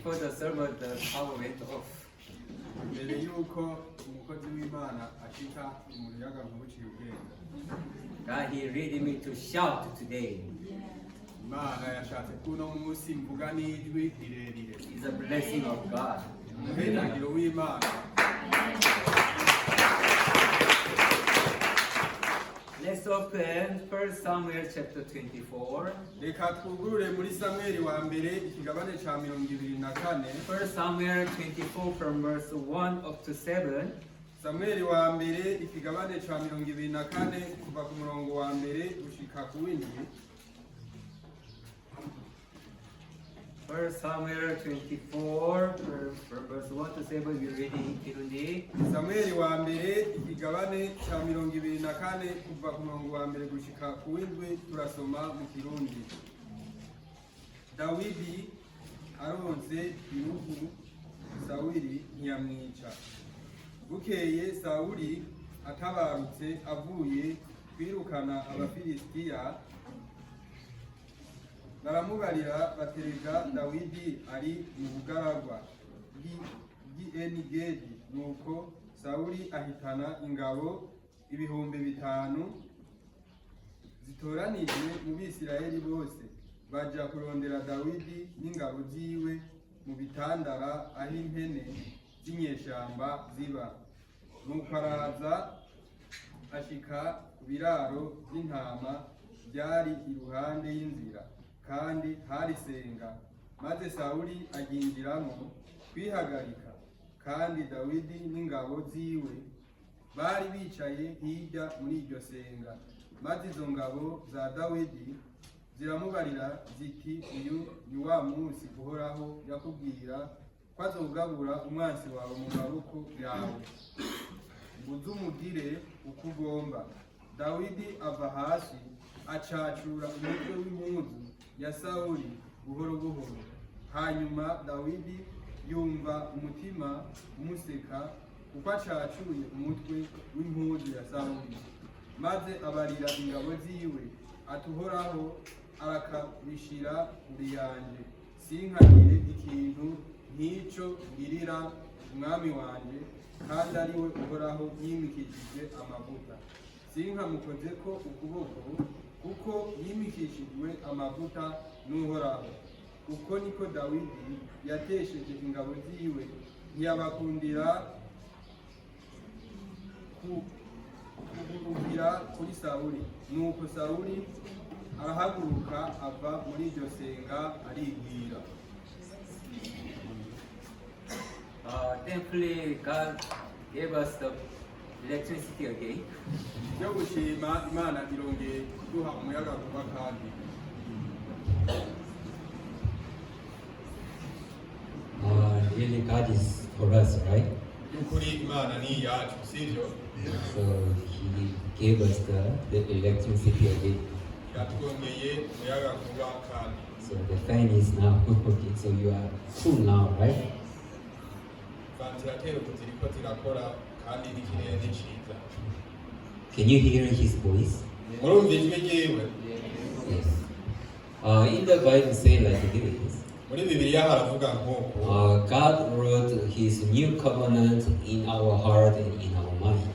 before the sermon, the power went off. mbere yuko umukozi w'Imana ashika umuyaga nkubuciye ubwenge. God, He ready me to shout today. Imana yashatse kuno munsi mvuga n'ijwi rirerire. It's a blessing of God. Umuhezagiro w'Imana. Let's open 1 Samuel chapter 24. Reka twugurure muri Samweli wa mbere ikigabane ca 24. 1 Samuel 24 from verse 1 up to 7. Samweli wa mbere ikigabane ca 24 kuva ku murongo wa mbere gushika ku w'indwi. 1 Samuel 24 from verse 1 to 7. We read in Burundi. Samweli wa mbere ikigabane ca 24 kuva ku murongo wa mbere gushika ku w'indwi turasoma mu Kirundi. Dawidi aronse iruhu Sawuli ntiyamwica. Bukeye Sawuli atabarutse avuye kwirukana Abafilisitiya, baramubarira baterega Dawidi ari mu bugaragwa bw'Enigedi. Nuko Sawuli ahitana ingabo 5,000 zitoranije mu Bisirayeli bose, baja kurondera Dawidi n'ingabo ziwe mu bitandara aho impene z'inyeshamba ziba. Nuko araza ashika ku biraro by'intama byari iruhande y'inzira, kandi hari senga. Maze Sawuli aginjiramo kwihagarika, kandi Dawidi n'ingabo ziwe bari bicaye hirya muri iryo senga. Maze izo ngabo za Dawidi ziramubarira ziti, uyu ni wa munsi Uhoraho yakubwira ko azogabura umwansi wawe mu maboko yawe, uzumugire uko ugomba. Dawidi ava hasi acacura umutwe w'impuzu ya Sawuli buhoro buhoro. Hanyuma Dawidi yumva umutima umuseka kuko acacuye umutwe w'impuzu ya Sawuli. Maze abarira ingabo ziwe ati, Uhoraho arakabishira kure yanje, sinkagire ikintu nk'icyo ngirira umwami wanje, kandi ari we Uhoraho yimikishije amavuta. Sinkamukozeko ukuboko, kuko yimikishijwe amavuta n'Uhoraho. Uko niko Dawidi yatesheje ingabo ziwe, ntiyabakundira kugira kuri Sawuli. Nuko Sawuli arahaguruka ava muri iryo senga aribwira. Thankfully, God gave us the electricity again. Yo gushima Imana irongeye kuduha umuyaga kuba kandi. Really God is for us, right? Ukuri Imana ni yacu, sivyo? So He gave us the electricity again. Yatwongeye umuyaga kuba kandi. So the fan is now okay. So you are cool now, right? Ventilatero ziriko zirakora kandi n'ikirere ni ciza. Can you hear His voice? Murumva ijwi ryiwe? Yes. In the Bible say like this. Muri Bibiliya haravuga nk'uko God wrote His new covenant in our heart and in our mind.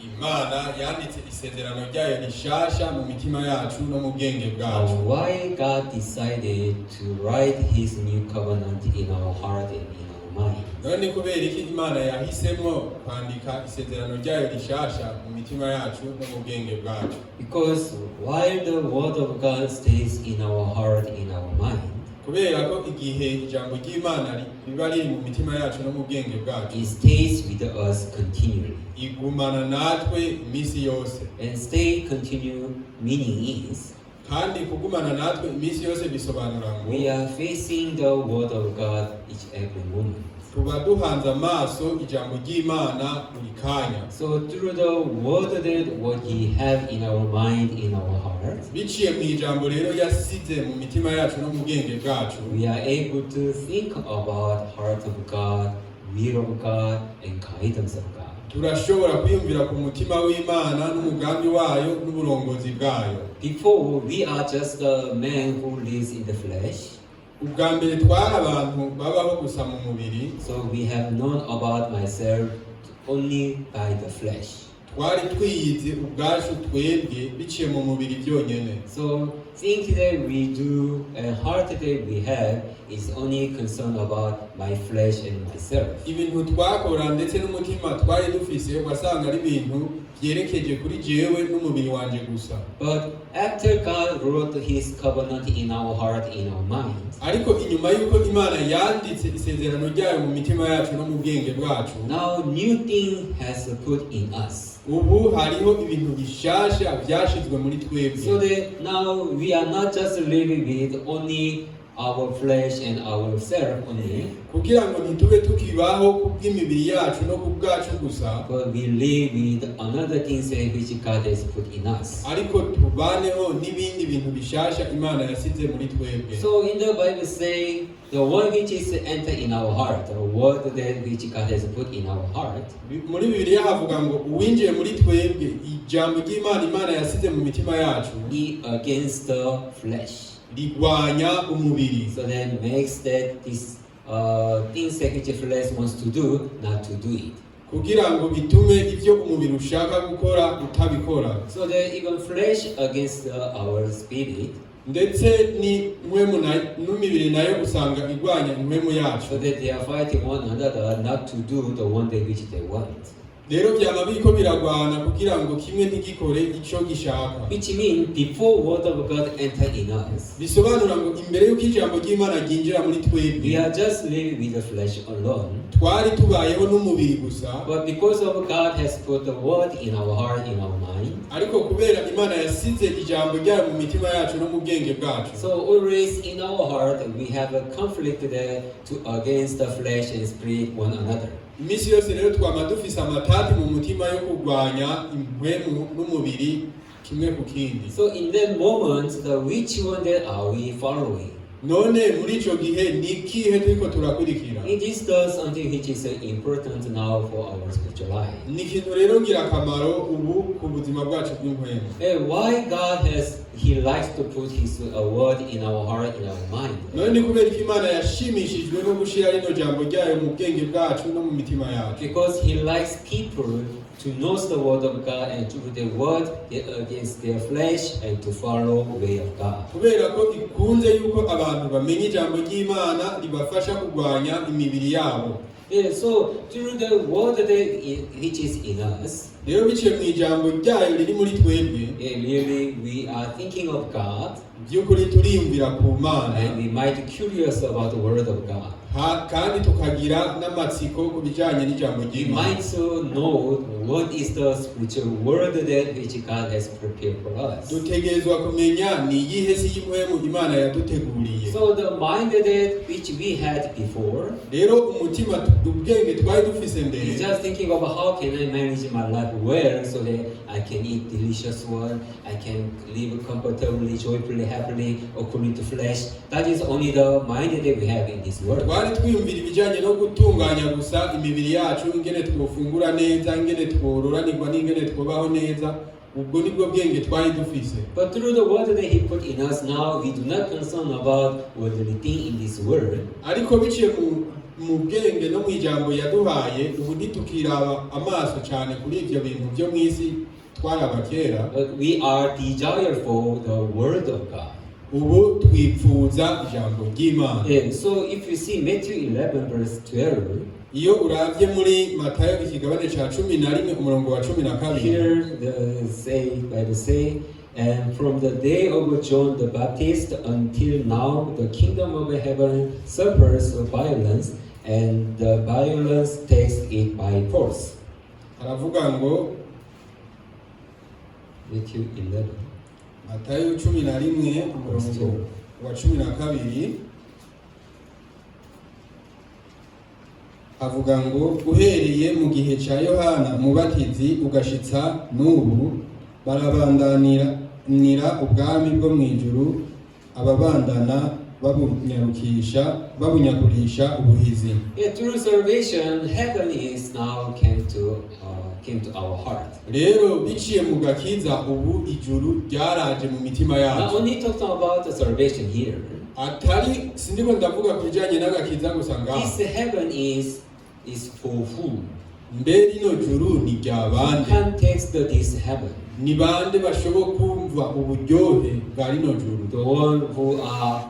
Imana yanditse isezerano ryayo rishasha mu mitima yacu no mu bwenge bwacu. Why God decided to write His new covenant in our heart and in our mind? None kubera iki Imana yahisemo kwandika isezerano ryayo rishasha mu mitima yacu no mu bwenge bwacu? Because while the word of God stays in our heart, in our mind, kubera ko igihe ijambo ry'Imana riba riri mu mitima yacu no mu bwenge bwacu, it stays with us continually. igumana natwe iminsi yose. And stay continue meaning is kandi kugumana natwe iminsi yose bisobanura ngo we are facing the word of God each every moment. tuba duhanze amaso ijambo ry'Imana buri kanya. So through the word that what He have in our mind, in our heart, biciye mu ijambo rero yasize mu mitima yacu no mu bwenge bwacu, we are able to think about heart of God, will of God, and guidance of God. turashobora kwiyumvira ku mutima w'Imana n'umugambi wayo n'uburongozi bwayo. Before, we are just a man who lives in the flesh. ubwa mbere twari abantu babaho gusa mu mubiri, So we have known about myself only by the flesh. twari twiyizi ubwacu twebwe biciye mu mubiri byonyine. So things that we do and heart that we have is only concerned about my flesh and myself. Ibintu twakora ndetse n'umutima twari dufise wasanga ari ibintu byerekeje kuri jewe n'umubiri wanje gusa. But after God wrote His covenant in our heart, in our minds, Ariko inyuma y'uko Imana yanditse isezerano ryayo mu mitima yacu no mu bwenge bwacu, now new thing has put in us. ubu hariho ibintu bishasha byashizwe muri So twebwe. that now we are not just living with only our flesh and ourselves only, Kugira ngo ntitube tukibaho kubw'imibiri yacu no kubwacu gusa, but we live with another things which God has put in us. ariko tubaneho n'ibindi bintu bishasha Imana yasize muri twebwe. So in the Bible say the one which is enter in our heart, the word that which God has put in our heart, Muri Bibiliya havuga ngo uwinjiye muri twebwe ijambo ry'Imana Imana yasize mu mitima yacu be against the flesh. rigwanya umubiri. So that makes that this things that which flesh wants to do, not to do it. Kugira ngo bitume ibyo umubiri ushaka gukora utabikora. So that even flesh against our spirit, Ndetse ni impwemu n'imibiri nayo usanga igwanya impwemu yacu. so that they are fighting one another not to do the one day which they want. Rero byaba biriko biragwana kugira ngo kimwe ntigikore ico gishaka. Which means before word of God enter in us, Bisobanura ngo imbere y'uko ijambo ry'Imana ryinjira muri we twebwe are just living with the flesh alone. twari tubayeho n'umubiri gusa, But because of God has put the word in our heart, in our mind, ariko kubera Imana yasize ijambo ryayo mu mitima yacu no mu bwenge bwacu, so always in our heart we have a conflict there to against the flesh and spirit one another. iminsi yose rero twama dufise amatati mu mutima yo kurwanya impwemu n'umubiri kimwe ku kindi. So in that moment, which one that are we following? None muri ico gihe ni ikihe turiko turakurikira? It is the something which is important now for our spiritual life. Ni ikintu rero ngirakamaro ubu ku buzima bwacu bw'impwemu. And why God He likes to put His word in our heart, in our mind. None ni kubera ko Imana yashimishijwe no gushira rino jambo ryayo mu bwenge bwacu no mu mitima yacu. Because He likes people to know the word of God and to do the word against their flesh and to follow the way of God. Kubera ko ikunze yuko abantu bamenya ijambo ry'Imana ribafasha kurwanya imibiri yabo. Yeah, so through the word which is in us, Rero biciye mu ijambo ryayo riri muri twebwe, really we are thinking of God, by'ukuri turiyumvira ku Mana, and we might be curious about the word of God. kandi tukagira n'amatsiko ku bijanye n'ijambo We ry'Imana. might so know what is the spiritual word that which God has prepared for us. Dutegerezwa kumenya ni iyihe si y'impwemu Imana yaduteguriye. So the mind that which we had before Rero umutima ubwenge twari dufise is mbere just thinking of how can I manage my life well so that I can eat delicious one, I can live comfortably, joyfully, happily, according to flesh. That is only the mind that we have in this world. twari twiyumvira ibijanye no gutunganya gusa imibiri yacu, ingene twofungura neza, ingene twororanirwa n'ingene twobaho neza. Ubwo nibwo bwenge twari dufise. But through the word that He put in us now, we do not concern about worldly thing in this world. Ariko biciye mu bwenge no mu ijambo yaduhaye, ubu ntitukiraba amaso cyane kuri ivyo bintu byo mu isi twaraba kera. But we are desire for the word of God. Ubu twipfuza ijambo ry'Imana. And so if you see Matthew 11 verse 12, Iyo uravye muri Matayo ikigabane ca 11 umurongo wa 12, here the Bible say, and from the day of John the Baptist until now, the kingdom of heaven suffers violence, and the violence takes it by force. aravuga ngo Matthew 11. Matayo 11 umurongo wa 12 avuga ngo uhereye mu gihe cya Yohana umubatizi ugashitsa n'ubu barabandanira ubwami bwo mu ijuru, ababandana babunyakurisha ubuhizi. Through salvation, heaven is now came to our heart. Rero biciye mu gakiza ubu ijuru ryaraje mu mitima Not yacu. only talking about the salvation here, atari sindiko ndavuga kubijanye n'agakiza gusa ngaho. This heaven is for who? Mbere ino juru ni ryabande. Who can taste this heaven? Ni bande bashoboka kumva uburyohe bwa rino juru? The one who are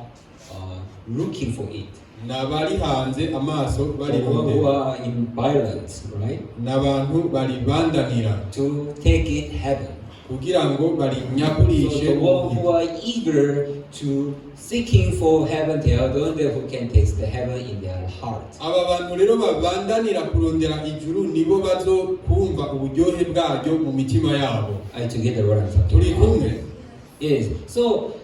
looking for it. Nabari hanze amaso bari who are in violence, right? Nabantu bari bandanira to take it heaven. Kugira ngo bari nyakurishe. So the one who are eager to seeking for heaven, they are the ones who can taste the heaven in their heart. Aba bantu rero babandanira kurondera ijuru nibo bazo kumva uburyohe bwaryo mu mitima yabo. I together what I'm talking. Turi kumwe? Yes. So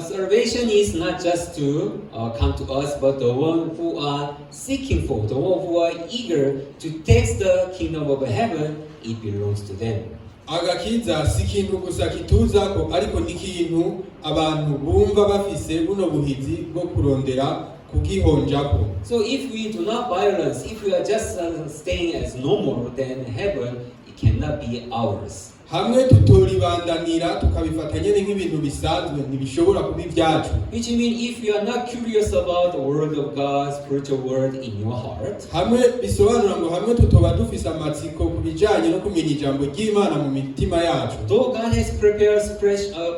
salvation is not just to come to us, but the one who are seeking for, the one who are eager to taste the kingdom of heaven, it belongs to them. Agakiza si ikintu gusa kituzako, ariko ni ikintu abantu bumva bafise buno buhizi bwo kurondera kugihonjako. So if we do not violence, if we are just staying as normal, then heaven, it cannot be ours. Hamwe tutoribandanira tukabifata nyene nk'ibintu bisanzwe ntibishobora kuba ibyacu. Which means if you are not curious about the word of God, spiritual word in your heart, hamwe bisobanura ngo hamwe tutoba dufise amatsiko kubijanye no kumenya ijambo ry'Imana mu mitima yacu. Though God has prepared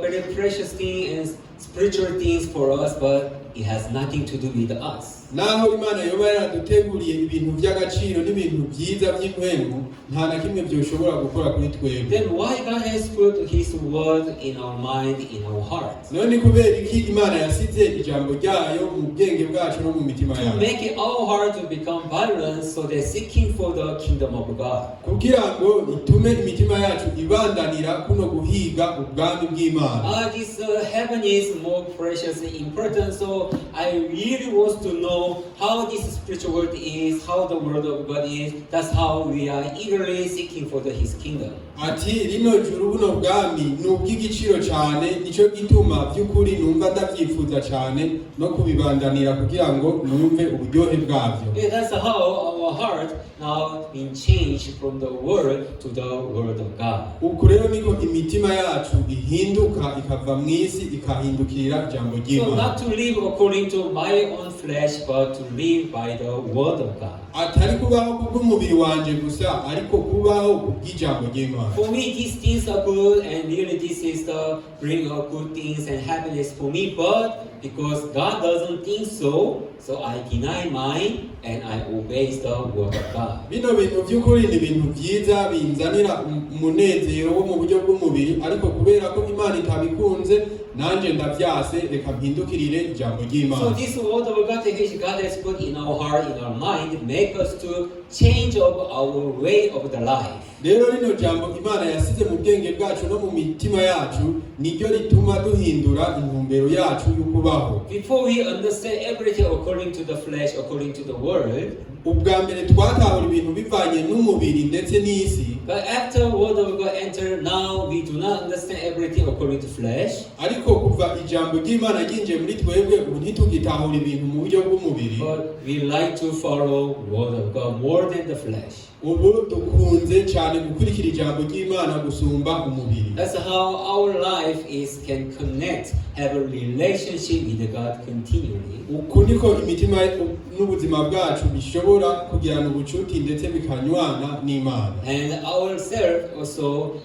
very precious things and spiritual things for us, but it has nothing to do with us. Naho Imana yoba yaraduteguriye ibintu by'agaciro n'ibintu byiza by'impwemu, nta na kimwe byoshobora gukora kuri twebwe. Then why God has put His word in our mind, in our heart? None kubera iki Imana yasize ijambo ryayo mu bwenge bwacu no mu mitima yacu? To make it our heart to become violent, so they're seeking for the kingdom of God. Kugira ngo itume imitima yacu ibandanira kuno guhiga ubwami bw'Imana. This heaven is more precious and important, so I really want to know how this spiritual world is, how the word of God is. That's how we are eagerly seeking for His kingdom. Ati rino juru buno bwami n'ubw'igiciro cyane, nico gituma by'ukuri numva ndavyifuza cyane no kubibandanira kugira ngo numve uburyohe bwavyo. Yeah, that's how our heart now been changed from the world to the word of God. Uko rero niko imitima yacu ihinduka ikava mw'isi ikahindukira ijambo ry'Imana. So not to live according to my own flesh, but to live by the word of God. Atari kubaho kubw'umubiri wanje gusa, ariko kubaho kubw'ijambo ry'Imana. For me, these things are good, and really this is the bring of good things and happiness for me. But because God doesn't think so, so I deny mine and I obey the word of God. Bino bintu by'ukuri ni ibintu byiza binzanira umunezero wo mu buryo bw'umubiri, ariko kubera ko Imana itabikunze nanje ndavyase, reka mpindukirire ijambo ry'Imana. So this word of God, which God has put in our heart, in our mind, make us to change of our way of the life. Rero rino jambo Imana yasize mu bwenge bwacu no mu mitima yacu niryo rituma duhindura intumbero yacu y'ukubaho. Before we understand everything according to the flesh, according to the world, ubwa mbere twatahura ibintu bivanye n'umubiri ndetse n'isi. But after word of God enter, now we do not understand everything according to flesh. Ariko kuva ijambo ry'Imana ryinjiye muri twebwe ubu ntitugitahura ibintu mu buryo bw'umubiri. But we like to follow word of God more than the flesh. Ubu dukunze cyane gukurikira ijambo ry'Imana gusumba umubiri. That's how our life can connect, have a relationship with God continually. Uko niko imitima n'ubuzima bwacu bishobora kugirana ubucuti ndetse bikanywana n'Imana. And ourselves also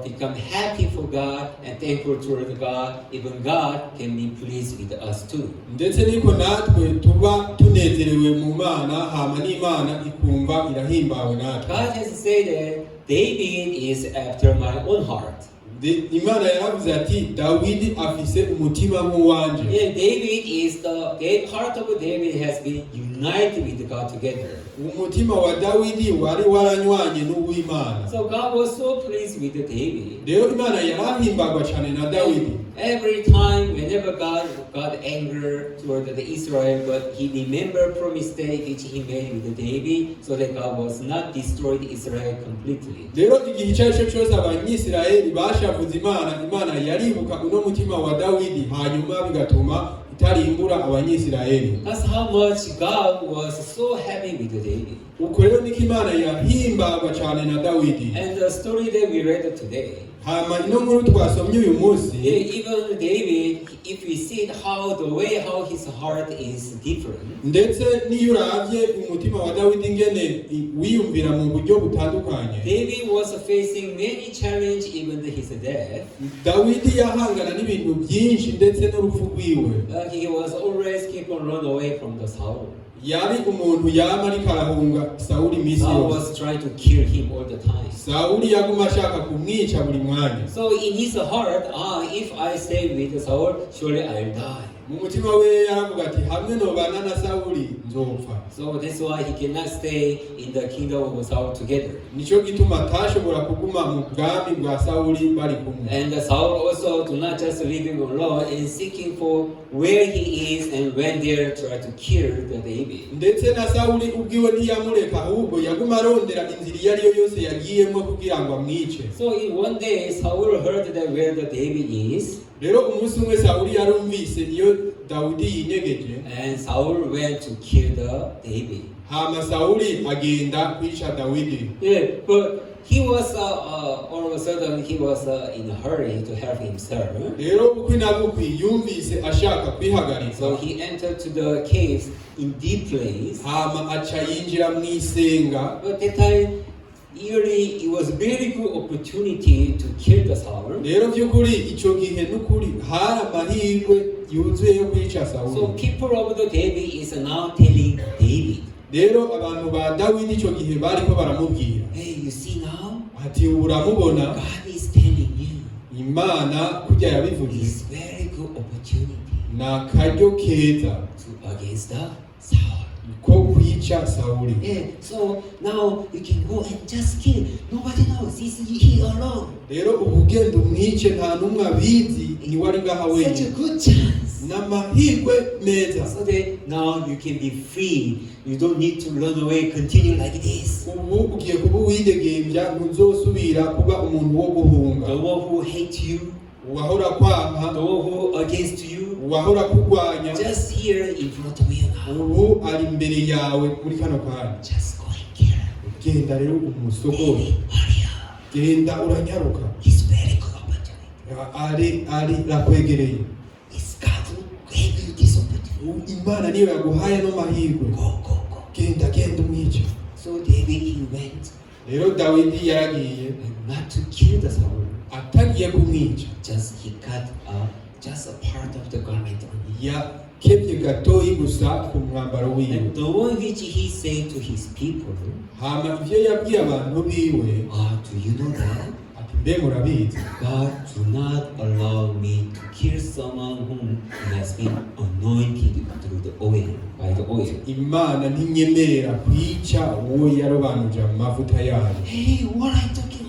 become happy for God and thankful toward God. Even God can be pleased with us too. Ndetse niko natwe tuba tunezerewe mu Mana, hama n'Imana ikumva irahimbawe natwe. God has said that David is after my own heart. Imana yaravuze ati Dawidi afise umutima nk'uwanje. Yeah, David is the heart of David has been united with God together. Umutima wa Dawidi wari waranywanye n'uw'Imana. So God was so pleased with David. Rero Imana yarahimbagwa cyane na Dawidi. Every time, whenever God got anger toward the Israel, but He remembered promise day which He made with David, so that God was not destroyed Israel completely. Rero igihe icyo cyose abanyisirayeli bashavuze Imana yaribuka uno mutima wa Dawidi, hanyuma bigatuma itarimbura abanyisirayeli. That's how much God was so happy with David. uko rero niko Imana yahimbagwa cyane na Dawidi. And the story that we read today, hama ino nkuru twasomye uyu munsi, even David, if we see how the way how his heart is different, ndetse niyo uravye umutima wa Dawidi ngene wiyumvira mu buryo butandukanye, David was facing many challenges even his death. Dawidi yahangana n'ibintu byinshi ndetse n'urupfu rwiwe. He was always keep on run away from the Saul. Yari umuntu yama ariko arahunga Sawuli misi Saul yose. was trying to kill him all the time. Sawuli yaguma ashaka kumwica buri mwanya. So in his heart, if I stay with Saul, surely I'll die. Mu mutima we yaravuga ati hamwe nobana na Sawuli nzopfa. So that's why he cannot stay in the kingdom of Saul together. Nico gituma atashobora kuguma mu bwami bwa Sawuli bari kumwe. And Saul also do not just living alone and seeking for where he is and went there try to kill the David. Ndetse na Sawuli ubwiwe ntiyamureka ahubwo yaguma arondera inzira iyo ariyo yose yagiyemo kugira ngo amwice. So in one day Saul heard that where the David is. Rero umunsi umwe Sawuli yarumvise iyo Dawidi yinyegeje, And Saul went to kill the David. hama Sawuli agenda kwica Dawidi. Yeah, but he was all of a sudden he was in a hurry to help himself. Rero bukwi na bukwi yumvise ashaka kwihagarika, So he entered to the caves in deep place. hama aca yinjira mu isenga. But that time, really, it was very good opportunity to kill the Saul. Rero by'ukuri icyo gihe n'ukuri hari amahirwe yuzuye yo kwica So Sawuli. people of the David is now telling David, Rero abantu ba Dawidi icyo gihe bariko baramubwira hey, you see now, ati uramubona God is telling you, Imana kujya yabivuze it's very good opportunity na karyo keza to against the Saul. ko kwica Sawuli. Yeah, so now you can go and just kill. Nobody knows. He's he alone. Rero ubugendo umwice nta numwe abizi, ni wari ngaha Such a wenyine. good chance. N'amahirwe meza. So that now you can be free. You don't need to run away, continue like this. Ubu ugiye kuba uwidegembya, ntuzosubira kuba umuntu wo guhunga. The one who hate you, Uwahora kwanga, the one who against you, uwahora kurwanya, just here in front of you now. ubu ari imbere yawe muri kano kanya. Just go and kill him. Genda rero umusogore, Hey, hurry up. genda uranyaruka. It's very good opportunity. Ari rakwegereye. It's God who gave you this opportunity. Imana niyo yaguhaye no mahirwe. Go. Genda umwice. So David, he went Rero Dawidi yaragiye and not to kill the Saul. atagiye kumwica, Just he cut just a part of the garment on him. yakebye gatoyi gusa ku mwambaro wiwe. And the one which he said to his people, Hama ivyo yabwiye abantu biwe do you know that? ati mbe murabizi, God do not allow me to kill someone whom has been anointed through the oil, by the oil. Imana ntinyemera kwica uwo yarobanuje amavuta yayo. Hey, what are you talking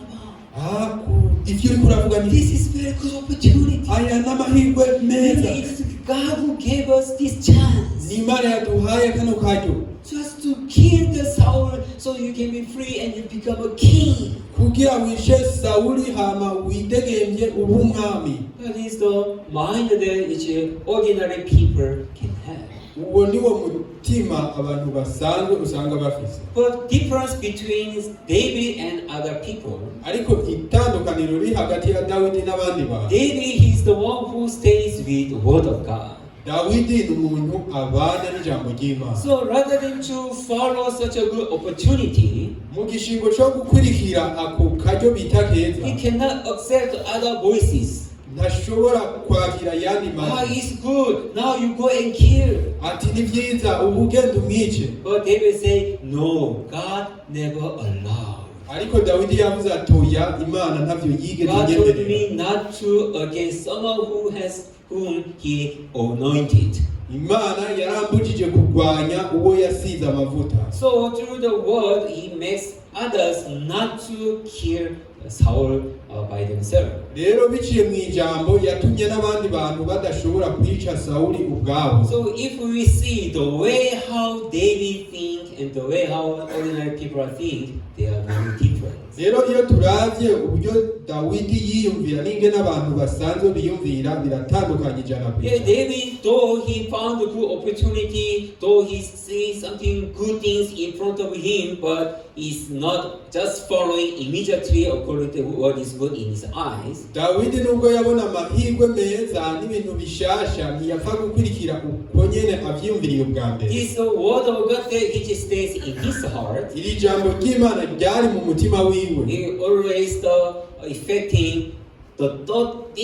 about? Ivyo uriko uravuga ni This is very good opportunity. aya n'amahirwe meza. It's God who gave us this chance. Ni Imana yaduhaye kano karyo Just to kill the Saul so you can be free and you become a king. kugira wishe Sawuli hama widegembye ube umwami. That is the mind that which ordinary people can have. Uwo niwo mutima abantu basanzwe usanga bafise. But difference between David and other people, Ariko itandukaniro riri hagati ya Dawidi n'abandi bantu. David is the one who stays with the word of God. Dawidi ni umuntu abana n'ijambo ry'Imana. So rather than to follow such a good opportunity, Mu gishingo cyo gukurikira ako karyo bita he keza, cannot accept other voices. ntashobora kwakira yandi majwi. It's good. Now you go and kill. Ati ni byiza ubu ugenda umwice. But David say, no, God never allowed. Ariko Dawidi yavuze atoya, Imana ntavyo yigeze God told inyemerera. me not to against someone whom he anointed. Imana yarambujije kurwanya uwo yasize amavuta. So through the word, he makes others not to kill Saul by themselves. Rero biciye mu ijambo yatumye n'abandi bantu badashobora kwica Sawuli ubwabo. So if we see the way how David think and the way how ordinary people think, they are very different. rero iyo turavye uburyo Dawidi yiyumvira n'ingene abantu basanzwe biyumvira biratandukanye ijana ku Yeah, ijana. David, though he found a good opportunity, though he sees something good things in front of him, but he's not just following immediately according to what is good in his eyes. Dawidi nubwo yabona amahirwe meza n'ibintu bishasha ntiyapfa gukurikira uko nyene avyiyumviriye ubwa mbere. This word of God which stays in his heart, Iri jambo ry'Imana ryari mu mutima wiwe. he always affecting the thought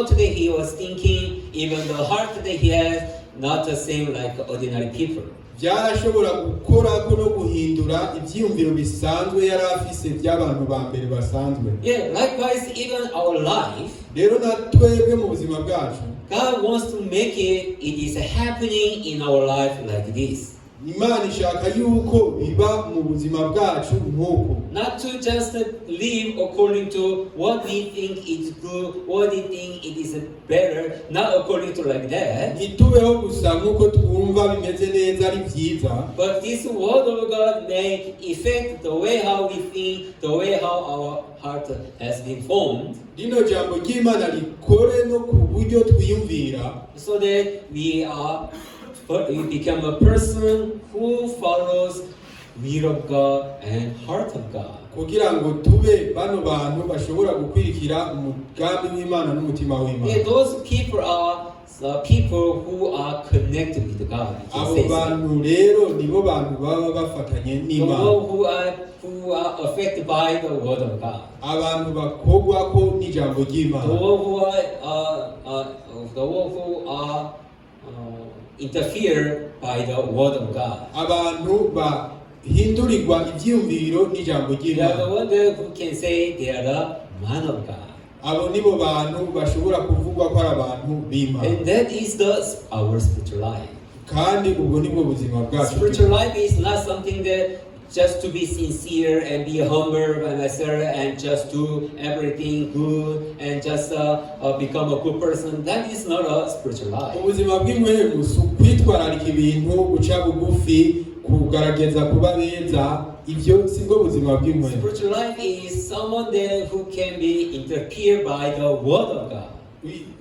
that he was thinking, even the heart that he has, not the same like ordinary people. Byarashobora gukora ko no guhindura ivyiyumviro bisanzwe yari afise by'abantu ba mbere basanzwe. Yeah, likewise, even our life, Rero na twebwe mu buzima bwacu God wants to make it is happening in our life like this. Imana ishaka yuko biba mu buzima bwacu nk'uko. Not to just live according to what we think is good, what we think it is better, not according to like that. Ntitubeho gusa nk'uko twumva bimeze neza ari byiza, But this word of God may affect the way how we think, the way how our heart has been formed, rino jambo ry'Imana rikore no ku buryo twiyumvira, so that we become a person who follows will of God and heart of God. kugira ngo tube bano bantu bashobora gukurikira umugambi w'Imana n'umutima w'Imana. Yeah, those people are the people who are connected with God. Abo bantu rero nibo bantu baba bafatanye The n'Imana. one who are affected by the word of God. Abantu bakogwako n'ijambo The ry'Imana. one who are interfered by the word of God. Abantu bahindurirwa ivyiyumviro n'ijambo They are the ry'Imana. one that who can say they are the man of God. Abo nibo bantu bashobora kuvugwa ko ari abantu b'Imana. And that is our spiritual life. Kandi ubwo nibwo buzima bwacu. Spiritual life is not something that just to be sincere and be humble by myself and just do everything good and just become a good person. That is not a spiritual life. Ubuzima bw'Imwemu si ukwitwararika ibintu, guca bugufi, kugaragaza kuba beza, ibyo sibwo buzima bw'Imwemu. Spiritual life is someone there who can be interfered by the word of God.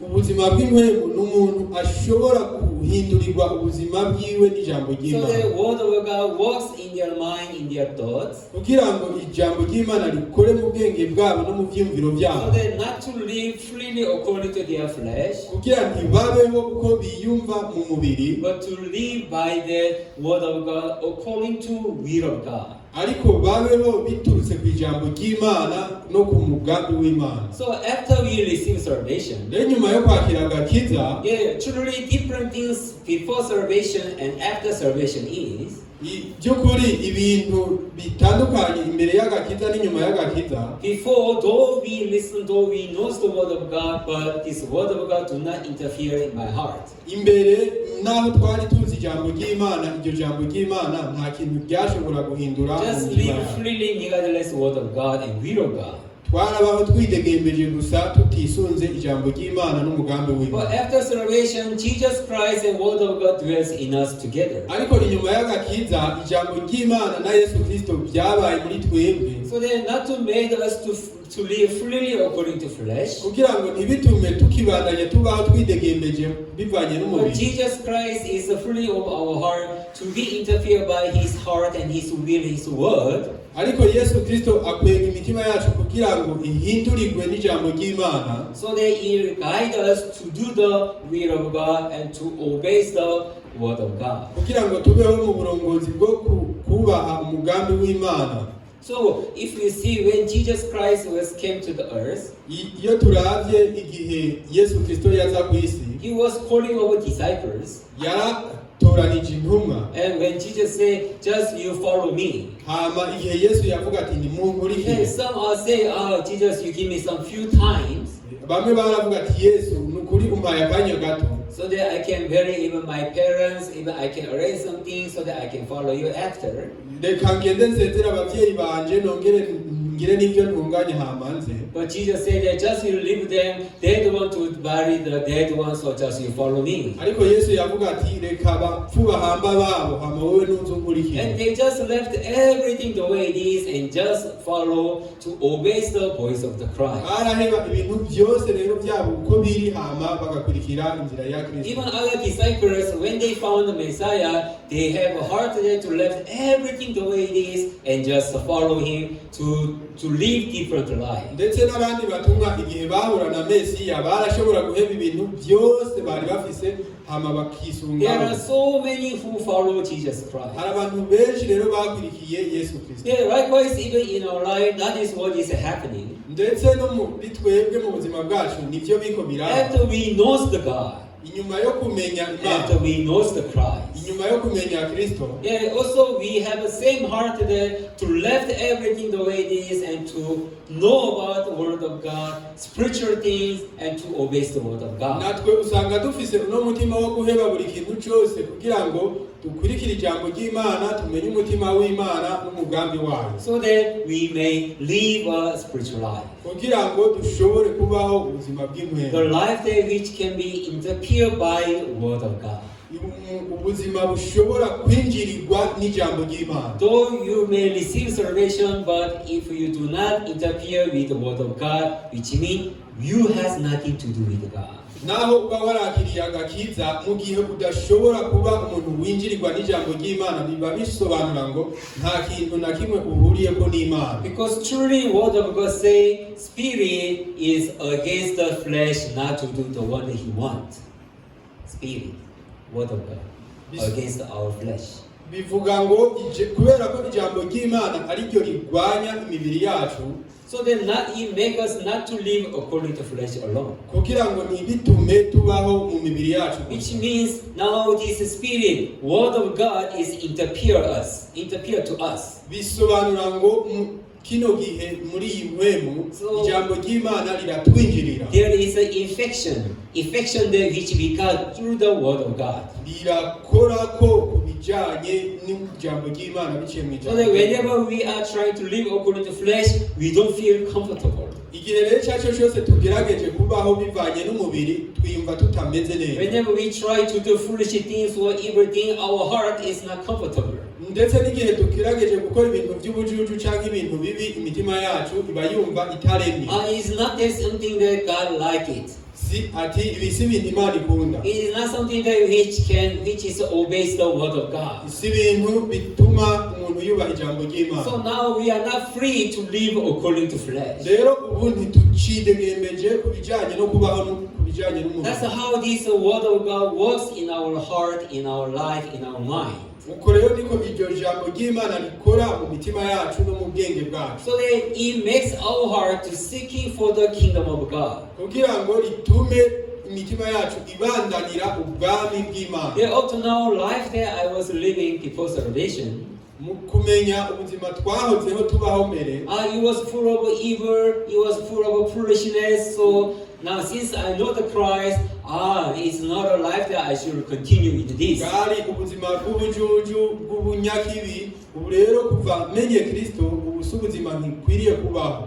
Ubuzima bw'Imwemu ni umuntu ashobora guhindurirwa ubuzima bwiwe n'ijambo So ry'Imana. the word of God works in their mind, in their thoughts, kugira ngo ijambo ry'Imana rikore mu bwenge bwabo no mu byiyumviro so byabo, that not to live freely according to their flesh, kugira ntibabeho uko biyumva mu mubiri, but to live by the word of God according to will of God. ariko babeho biturutse ku ijambo ry'Imana no ku mugambi w'Imana. So after we receive salvation, Rero nyuma yo kwakira agakiza, yeah, truly different things before salvation and after salvation is, by'ukuri ibintu bitandukanye imbere y'agakiza n'inyuma y'agakiza. before, though we listen, though we know the word of God, but this word of God do not interfere in my heart. Imbere naho twari tuzi ijambo ry'Imana, iryo jambo ry'Imana nta kintu ryashobora guhindura Just mu live mitima. freely regardless word of God and will of God. Twarabaho twidegembeje gusa tutisunze ijambo ry'Imana n'umugambi But w'Imana. after salvation, Jesus Christ and word of God dwells in us together. Ariko inyuma y'agakiza ijambo ry'Imana na Yesu Kristo byabaye muri twebwe, So they not to make us to live freely according to flesh, kugira ngo ntibitume tukibandanya tubaho twidegembeje bivanye but n'umubiri. Jesus Christ is free of our heart to be interfered by His heart and His will, His word. Ariko Yesu Kristo akwega imitima yacu kugira ngo ihindurirwe n'ijambo ry'Imana, So that He guide us to do the will of God and to obey the word of God. kugira ngo tubeho mu burongozi bwo kubaha umugambi w'Imana. So if we see when Jesus Christ came to the earth, Iyo turavye igihe Yesu Kristo yaza ku isi, He was calling our disciples. yaratoranije intumwa. And when Jesus said, just you follow me. Hama igihe Yesu yavuga ati And nimunkurikire, some are saying, oh, Jesus, you give me some few times bamwe baravuga ati Yesu nukuri umpaye akanya gato, so that I can bury even my parents, even I can arrange something so that I can follow you after. reka ngende nsezere abavyeyi banje nongere ngire n'ibyo ntunganye hamanze. But Jesus said that just you leave them, they don't want to bury the dead ones, so just you follow me. Ariko Yesu yavuga ati reka bapfu bahamba babo hama wowe nuzunkurikira. And they just left everything the way it is and just follow to obey the voice of the Christ. Baraheba ibintu byose rero byabo uko biri hama bagakurikira inzira ya Kristo. Even other disciples, when they found the Messiah, they have a heart to left everything the way it is and just follow him to live different life. Ndetse n'abandi batumwa igihe bahura na Mesiya barashobora guheba ibintu byose bari bafise hama bakisunga. There are so many who follow Jesus Christ. Hari abantu benshi rero bakurikiye Yesu Kristo. Yeah, likewise, even in our life, that is what is happening. Ndetse no muri twebwe mu buzima bwacu nivyo biko biraba. After we know the God, Inyuma yo kumenya after Imana, we know the Christ, inyuma yo kumenya Kristo, yeah, also we have the same heart there to left everything the way it is and to know about the Word of God, spiritual things, and to obey the Word of God. natwe usanga dufise uno mutima wo guheba buri kintu cyose kugira ngo dukurikire ijambo ry'Imana, tumenye umutima w'Imana n'umugambi wayo, So that we may live a spiritual life. kugira ngo dushobore kubaho ubuzima The bw'impwemu, life there which can be interfered by the Word of God. ubuzima bushobora kwinjirirwa n'ijambo ry'Imana. Though you may receive salvation, but if you do not interfere with the Word of God, which means you has nothing to do with God. Naho uba warakiriye agakiza mu gihe udashobora kuba umuntu winjirirwa n'ijambo ry'Imana, biba bisobanura ngo nta kintu na kimwe uhuriyeko n'Imana. Because truly Word of God say, Spirit is against the flesh, not to do the one that He wants. Spirit, Word of God, against our flesh. Bivuga ngo kubera ko ijambo ry'Imana ari ryo rigwanya imibiri yacu, So then He make us not to live according to flesh alone. kugira ngo ntibitume tubaho mu mibiri yacu. Which means now this Spirit, Word of God is interfere to us. Bisobanura ngo kino gihe muri iyi mpwemu ijambo ry'Imana riratwinjirira. There is an infection there which we got through the Word of God. Rirakora ko kubijanye n'ijambo ry'Imana biciye mu So ijambo. that whenever we are trying to live according to flesh, we don't feel comfortable. Igihe rero icyo cyose tugerageje kubaho bivanye n'umubiri twiyumva tutameze neza. Whenever we try to do foolish things or evil things, our heart is not comfortable. Ndetse n'igihe tugerageje gukora ibintu by'ubujuju cyangwa ibintu bibi, imitima yacu iba yumva itaremye. It's not that something that God like it. Si ati ibi si ibintu Imana ikunda. It is not something that which is obeys the Word of God. Si ibintu bituma umuntu yubaha ijambo ry'Imana. So now we are not free to live according to flesh. Rero ubu ntitucidegembeje ku bijyanye no kubaho ku bijyanye n'umubiri. That's how this Word of God works in our heart, in our life, in our mind. Uko rero niko iryo jambo ry'Imana rikora mu mitima yacu no mu bwenge bwacu. So that it makes our heart to seeking for the kingdom of God. Kugira ngo ritume imitima yacu ibandanira ubwami bw'Imana. Yeah, up to now, life that I was living before salvation, mu kumenya ubuzima twahozeho tubaho mbere, it was full of evil, it was full of foolishness. So now since I know the Christ, it's not a life that I should continue with this. bwari ubuzima bw'ubujuju bw'ubunyakibi. Ubu rero kuva menye Kristo, ubu si ubuzima ntikwiriye kubaho.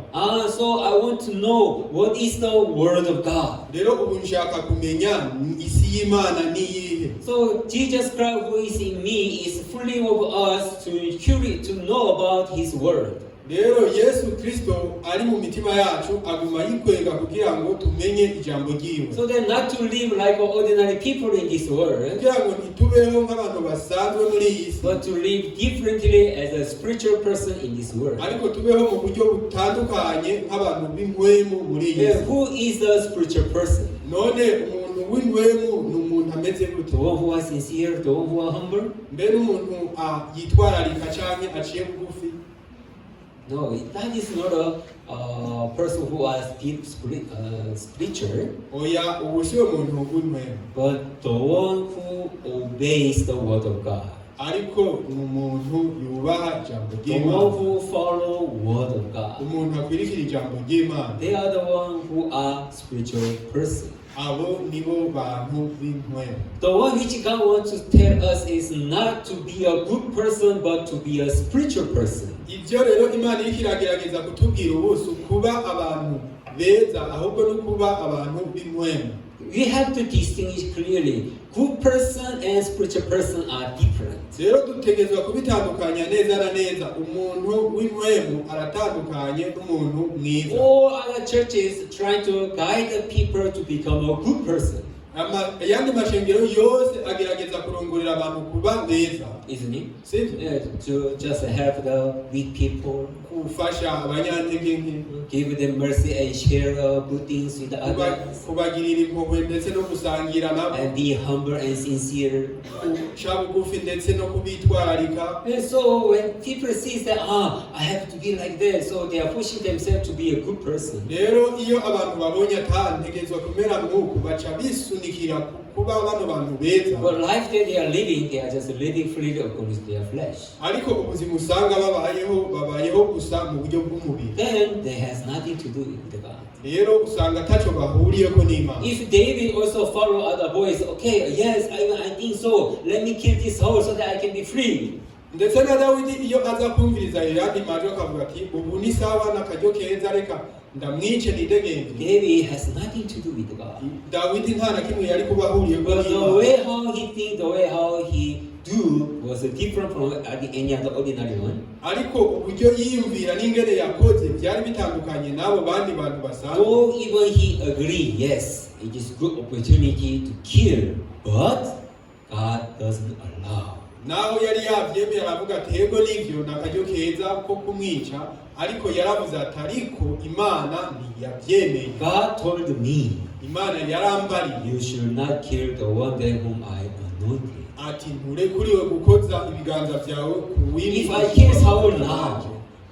So I want to know what is the Word of God. Rero ubu nshaka kumenya isi y'Imana ni iyihe. So Jesus Christ who is in me is fully of us to know about His Word. Rero Yesu Kristo ari mu mitima yacu aguma yikwenga kugira ngo tumenye ijambo ryiwe. So then not to live like ordinary people in this world, Kugira ngo ntitubeho nk'abantu basanzwe muri iyi si, but to live differently as a spiritual person in this world. ariko tubeho mu buryo butandukanye nk'abantu b'impwemu muri iyi si. Who is the spiritual person? None umuntu w'impwemu ni umuntu ameze gute? The one who is sincere, the one who is humble? Mbere umuntu yitwararika canke aciye bugufi? No, that is not a person who is spiritual, Oya, ubu si we muntu w'impwemu, but the one who obeys the Word of God. ariko ni umuntu yubaha ijambo The one ry'Imana, who follow Word of God. umuntu akwirikira ijambo ry'Imana. They are the one who are spiritual person. Abo nibo bantu b'impwemu. The one which God wants to tell us is not to be a good person, but to be a spiritual person. Ibyo rero Imana iriko iragerageza kutubwira ubuso kuba abantu beza ahubwo no kuba abantu b'impwemu. We have to distinguish clearly. Good person and spiritual person are different. Rero dutegerezwa kubitandukanya neza na neza. Umuntu w'impwemu aratandukanye n'umuntu mwiza. All other churches try to guide the people to become a good person. Ayandi mashengero yose agerageza kurongorera abantu kuba beza. Isn't it? Sibyo? Yeah, to just help the weak people, Kufasha abanyantege nke, give them mercy and share good things with the others, kubagirira impuhwe ndetse no gusangira nabo, and be humble and sincere. guca bugufi ndetse no kubitwararika. And so when people see that, I have to be like that, so they are pushing themselves to be a good person. Rero iyo abantu babonye ntegerezwa kumera nk'uku baca bisunikira kuba bano bantu beza. But life that they are living, they are just living freely according to their flesh. Ariko ubuzima usanga babayeho gusa mu buryo bw'umubiri. Then that has nothing to do with God. Rero usanga ataco bahuriyeko n'Imana. If David also follow other boys, okay, yes, I think so. Let me kill this whole so that I can be free. Ndetse na Dawidi iyo aza kumviriza irandi majwi akavuga ati ubu ni sawa n'akaryo keza reka ndamwice nidegembye. David has nothing to do with God. Dawidi nta na kimwe yari kuba ahuriyeko But the n'Imana. way how he think, the way how he do was different from any other ordinary one. Ariko uburyo yiyumvira n'ingene yakoze byari bitandukanye n'abo bandi bantu basanzwe. Though even he agree, yes, it is good opportunity to kill, but God doesn't allow. Naho yari yabyemeye aravuga ati yego nivyo n'akaryo keza ko kumwica, ariko yaravuze ati ariko Imana ntiyabyemeye. God told me, Imana yarambariye you should not kill the one that whom I anointed. ati nturekuriwe gukoza ibiganza byawe ku If I kill Saul now,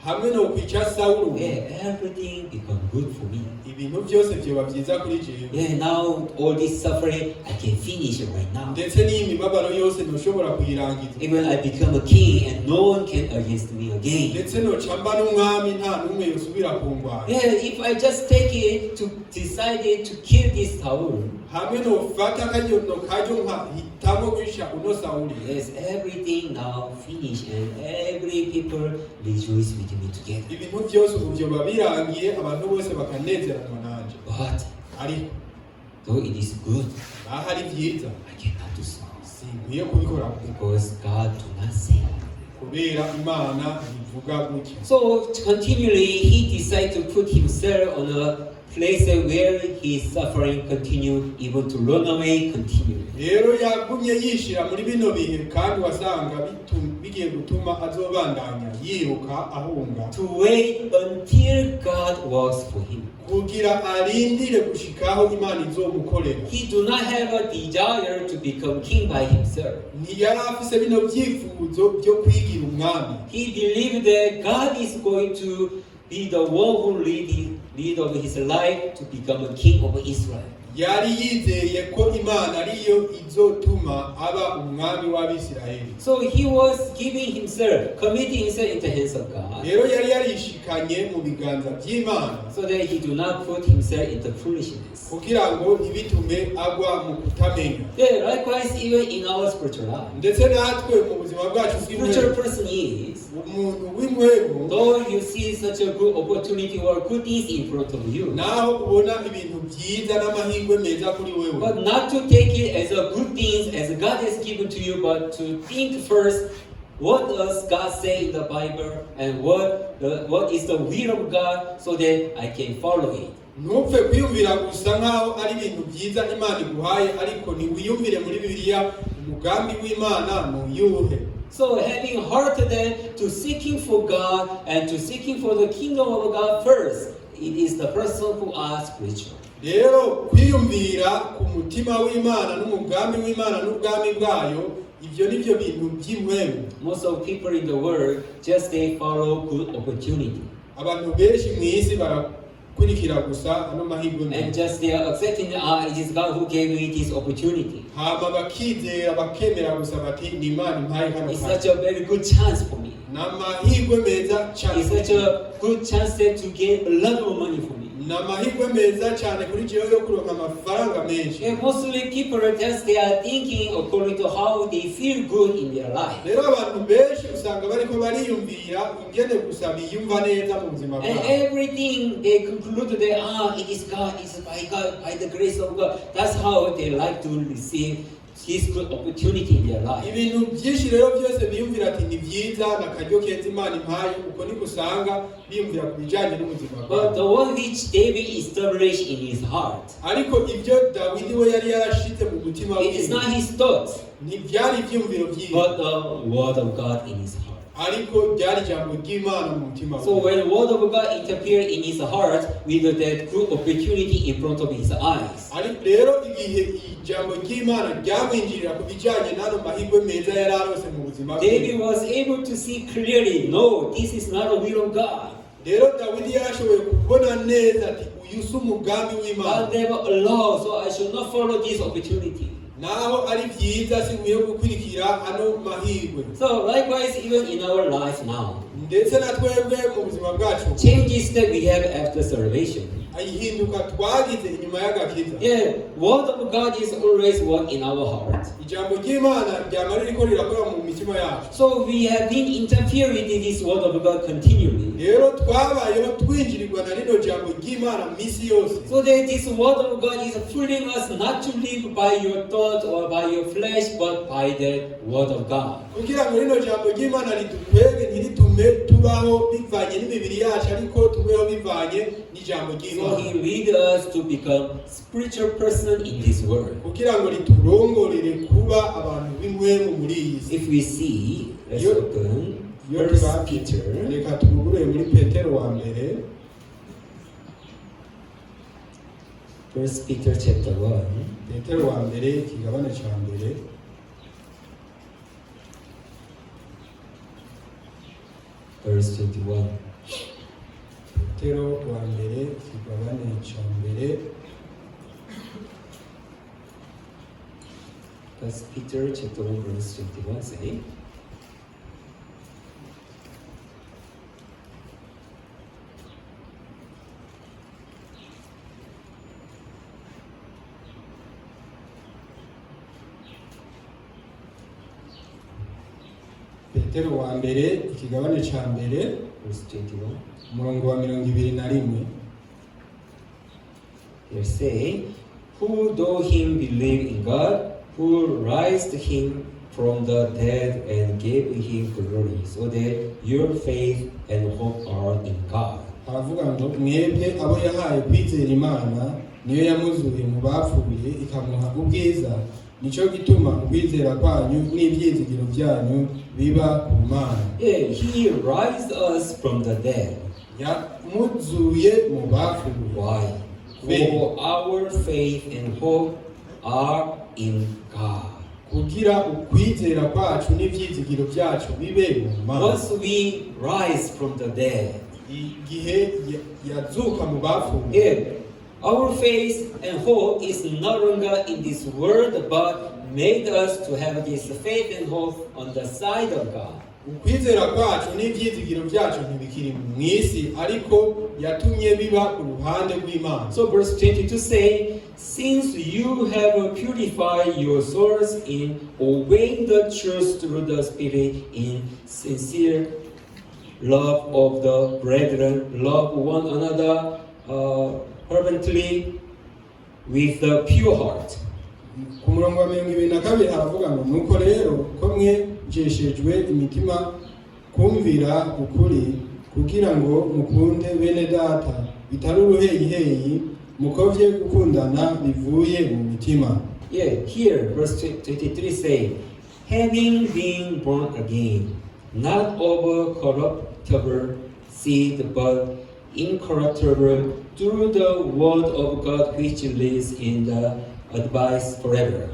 hamwe no kwica Sawuli, everything become good for me. ibintu byose byoba byiza kuri jewe. Now all this suffering, I can finish it right now. Ndetse n'iyi mibabaro yose ntushobora kuyirangiza. Even I become a king and no one can against me again. Ndetse noca mba n'umwami nta n'umwe yosubira kungwanya. If I just take it to decide to kill this Saul, hamwe nofata akaryo nkahitamo kwica uno Sawuli, yes, everything now finish and every people rejoice with me together. ibintu byose ubu byoba birangiye abantu bose bakanezeranwa nanje. But Ariko though it is good, aho ari byiza I cannot do so sinkwiye kubikora because God do not say. kubera Imana ivuga gutya. So continually he decided to put himself on a place where his suffering continue, even to run away continue. Rero yagumye yishira muri bino bihe kandi wasanga bigiye gutuma azobandanya yiruka ahunga. To wait until God works for him. Kugira arindire gushikaho Imana izomukorera. He do not have a desire to become king by himself. Ntiyari afise bino byifuzo byo kwigira umwami. He believed that God is going to be the one who lead of his life to become a king of Israel. Yari yizeye ko Imana ariyo izotuma aba umwami w'Abisirayeli. So he was giving himself, committing himself in the hands of God, Rero yari yarishikanye mu biganza by'Imana so that he do not put himself into foolishness. kugira ngo ntibitume agwa mu kutamenya. Likewise, even in our spiritual life, Ndetse natwe mu buzima bwacu spiritual bw'imwemu, person is, umuntu w'imwemu, though you see such a good opportunity or good things in front of you, naho ubona ibintu byiza n'amahirwe meza kuri wewe, but not to take it as a good things as God has given to you, but to think first, what does God say in the Bible, and what is the will of God, so that I can follow it. ntupfe kwiyumvira gusa nk'aho ari ibintu byiza Imana iguhaye, ariko ntiwiyumvire muri Bibiliya umugambi w'Imana nuyuhe. So having heart then to seeking for God and to seeking for the kingdom of God first, it is the person who are spiritual. Rero kwiyumvira ku mutima w'Imana n'umugambi w'Imana n'ubwami bwayo, ibyo nibyo bintu by'imwemu. Most of people in the world just they follow good opportunity. Abantu benshi mu isi barakurikira gusa ano mahirwe And meza, just they are accepting it is God who gave me this opportunity. hama bakizera bakemera gusa bati ni Imana impaye hano It's hantu. such a very good chance for me. n'amahirwe meza cyane. It's such a good chance to get a lot of money for me. N'amahirwe meza cyane kuri jewe yo kuronka amafaranga menshi. And mostly people just they are thinking according to how they feel good in their life. Rero abantu benshi usanga bariko bariyumvira ingene gusa biyumva neza mu buzima And bwabo. everything they conclude that it is God, it's by God, by the grace of God. That's how they like to receive His good opportunity in their life. Ibintu byinshi rero byose biyumvira ati ni byiza nakaryo keza Imana impaye, uko niko usanga biyumvira ku bijyanye n'ubuzima bwabo. But the one which David established in his heart, Ariko ibyo Dawidi we yari yarashyize mu mutima it is not his thoughts, ntibyari ibyumviro byiwe, but the word of God in his heart. ariko byari ijambo ry'Imana mu mutima we. So when the word of God interfered in his heart with that good opportunity in front of his eyes, Ariko rero igihe ijambo ry'Imana ryamwinjirira ku bijyanye n'ano mahirwe meza yari arose mu buzima bwe, David was able to see clearly, no, this is not the will of God. rero Dawidi yarashoboye kubona neza ati uyu si umugambi God w'Imana, never allowed, so I should not follow this opportunity. naho ari byiza sinkwiye gukurikira ano mahirwe. So likewise, even in our life now, Ndetse na twebwe mu buzima bwacu changes that we have after salvation. ihinduka twagize inyuma y'agakiza. Yeah, word of God is always work in our heart. Ijambo ry'Imana ryama ririko rirakora mu mitima yacu. So we have been interfering with this word of God continually. Rero twabayeho twinjirirwa na rino jambo ry'Imana misi yose. So that this word of God is fooling us not to live by your thought or by your flesh, but by the word of God. Kugira ngo rino jambo ry'Imana ridukwege ntiritume tubaho bivanye n'imibiri yacu, ariko tubeho bivanye n'ijambo So ry'Imana. He leads us to become spiritual person in this world. Kugira ngo riturongorere kuba abantu b'Impwemu muri iyi si. If we see, let's Yo- open Iyo 1 Peter. reka tugurure muri Petero wa mbere, 1 Peter chapter 1, Petero wa mbere ikigabane ca mbere, verse 21. Petero wa mbere ikigabane ca mbere, 1 Peter chapter 1, verse 21 say, Petero wa mbere ikigabane ca mbere verse 21. umurongo wa 21. Here say, who though him believe in God, who raised him from the dead and gave him glory, so that your faith and hope are in God. Aravuga ngo mwebwe abo yahaye kwizera Imana niyo yamuzuye mu bapfuye ikamuha ubwiza, nico gituma ukwizera kwanyu n'ibyizigiro byanyu biba ku Mana. Yeah, he raised us from the dead. Yamuzuye mu bapfuye. Why? Faith. For our faith and hope are in God. Kugira ukwizera kwacu n'ibyizigiro byacu bibe mu Mana. Once we rise from the dead, Igihe yazuka mu bapfuye, yeah, our faith and hope is no longer in this world, but made us to have this faith and hope on the side of God. ukwizera kwacu n'ibyizigiro byacu ntibikiri mu isi, ariko yatumye biba ku ruhande rw'Imana. So verse 22 say, since you have purified your souls in obeying the truth through the Spirit in sincere love of the brethren, love one another fervently with a pure heart. Ku murongo wa 22 haravuga ngo nuko rero ko mwejeshejwe imitima kumvira ukuri, kugira ngo mukunde bene data bitari uruheyiheyi, mukovye gukundana bivuye mu mitima. Yeah, here verse 23 say, having been born again, not of corruptible seed, but incorruptible, through the word of God which lives in the advice forever.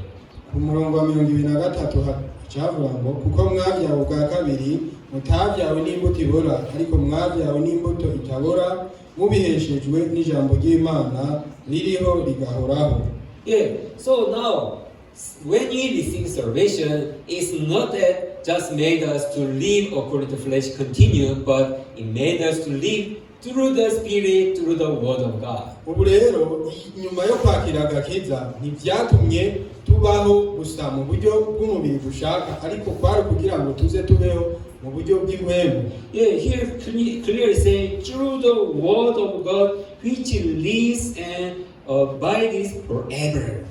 Ku murongo wa 23 hacavuga ngo kuko mwabyawe bwa kabiri, mutabyawe n'imbuto ibora, ariko mwabyawe n'imbuto itabora, mubiheshejwe n'ijambo ry'Imana ririho rigahoraho. Yeah, so now when you receive salvation, it's not that just made us to live according to flesh continue, but it made us to live through the Spirit, through the Word of God. Ubu rero nyuma yo kwakira agakiza ntibyatumye tubaho gusa mu buryo bw'umubiri gushaka, ariko kwari kugira ngo tuze tubeho mu buryo bw'impwemu. Yeah, here clearly say through the Word of God, which lives and abides forever.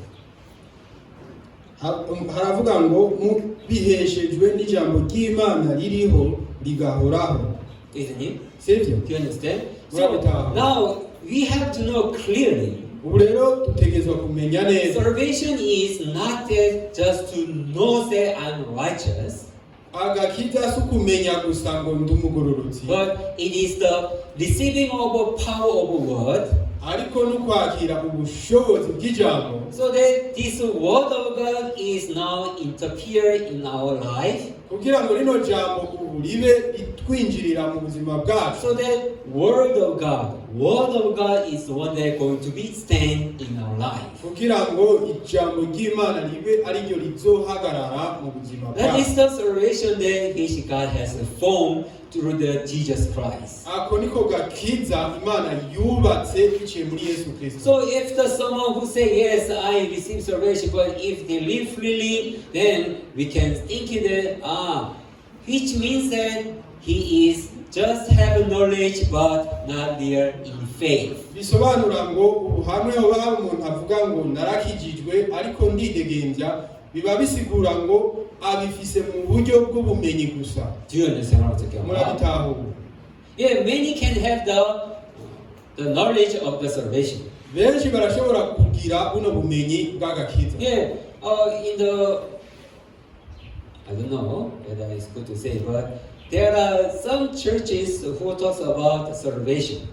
Haravuga ngo biheshejwe n'ijambo ry'Imana ririho rigahoraho. Isn't it? Sivyo? Do you understand? So now we have to know clearly. Ubu rero tutegerezwa kumenya neza. Salvation is not just to know that I'm righteous. Agakiza si ukumenya gusa ngo ndi umugororotsi. But it is the receiving of a power of a word. Ariko no kwakira ubushobozi bw'ijambo. So that this word of God is now interfere in our life. Kugira ngo rino jambo ubu ribe ritwinjirira mu buzima bwacu. So that word of God is the one that is going to be stand in our life. Kugira ngo ijambo ry'Imana ribe ari ryo rizohagarara mu buzima bwacu. That is the salvation that which God has formed through the Jesus Christ. Ako niko gakiza Imana yubatse biciye muri Yesu Kristo. So if the someone who say yes, I receive salvation, but if they live freely, then we can think that which means that he is just have knowledge but not there in faith. Bisobanura ngo ubuhamwe hoba umuntu avuga ngo narakijijwe ariko ndidegembya, biba bisigura ngo abifise mu buryo bw'ubumenyi gusa. Do you understand what I'm talking about? Yeah, many can have the knowledge of the salvation. Benshi barashobora kugira buno bumenyi bw'agakiza. Yeah, in the I don't know whether it's good to say, but there are some churches who talks about salvation.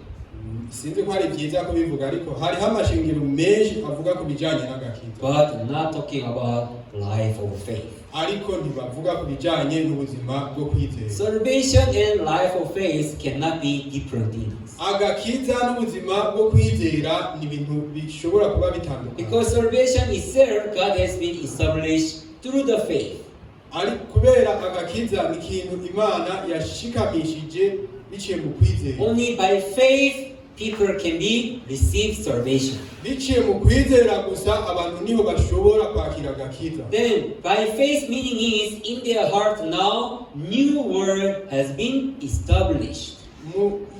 Sinzi ko ari byiza kubivuga, ariko hariho amashingiro menshi avuga ku bijyanye n'agakiza. But not talking about life of faith. Ariko ntibavuga ku bijyanye n'ubuzima bwo kwizera. Salvation and life of faith cannot be different things. Agakiza n'ubuzima bwo kwizera ni ibintu bishobora kuba bitandukanye. Because salvation itself, God has been established through the faith. Ari kubera agakiza ni ikintu Imana yashikamishije biciye mu kwizera. Only by faith people can receive salvation. Biciye mu kwizera gusa abantu niho bashobora kwakira agakiza. Then by faith meaning is in their heart now new word has been established.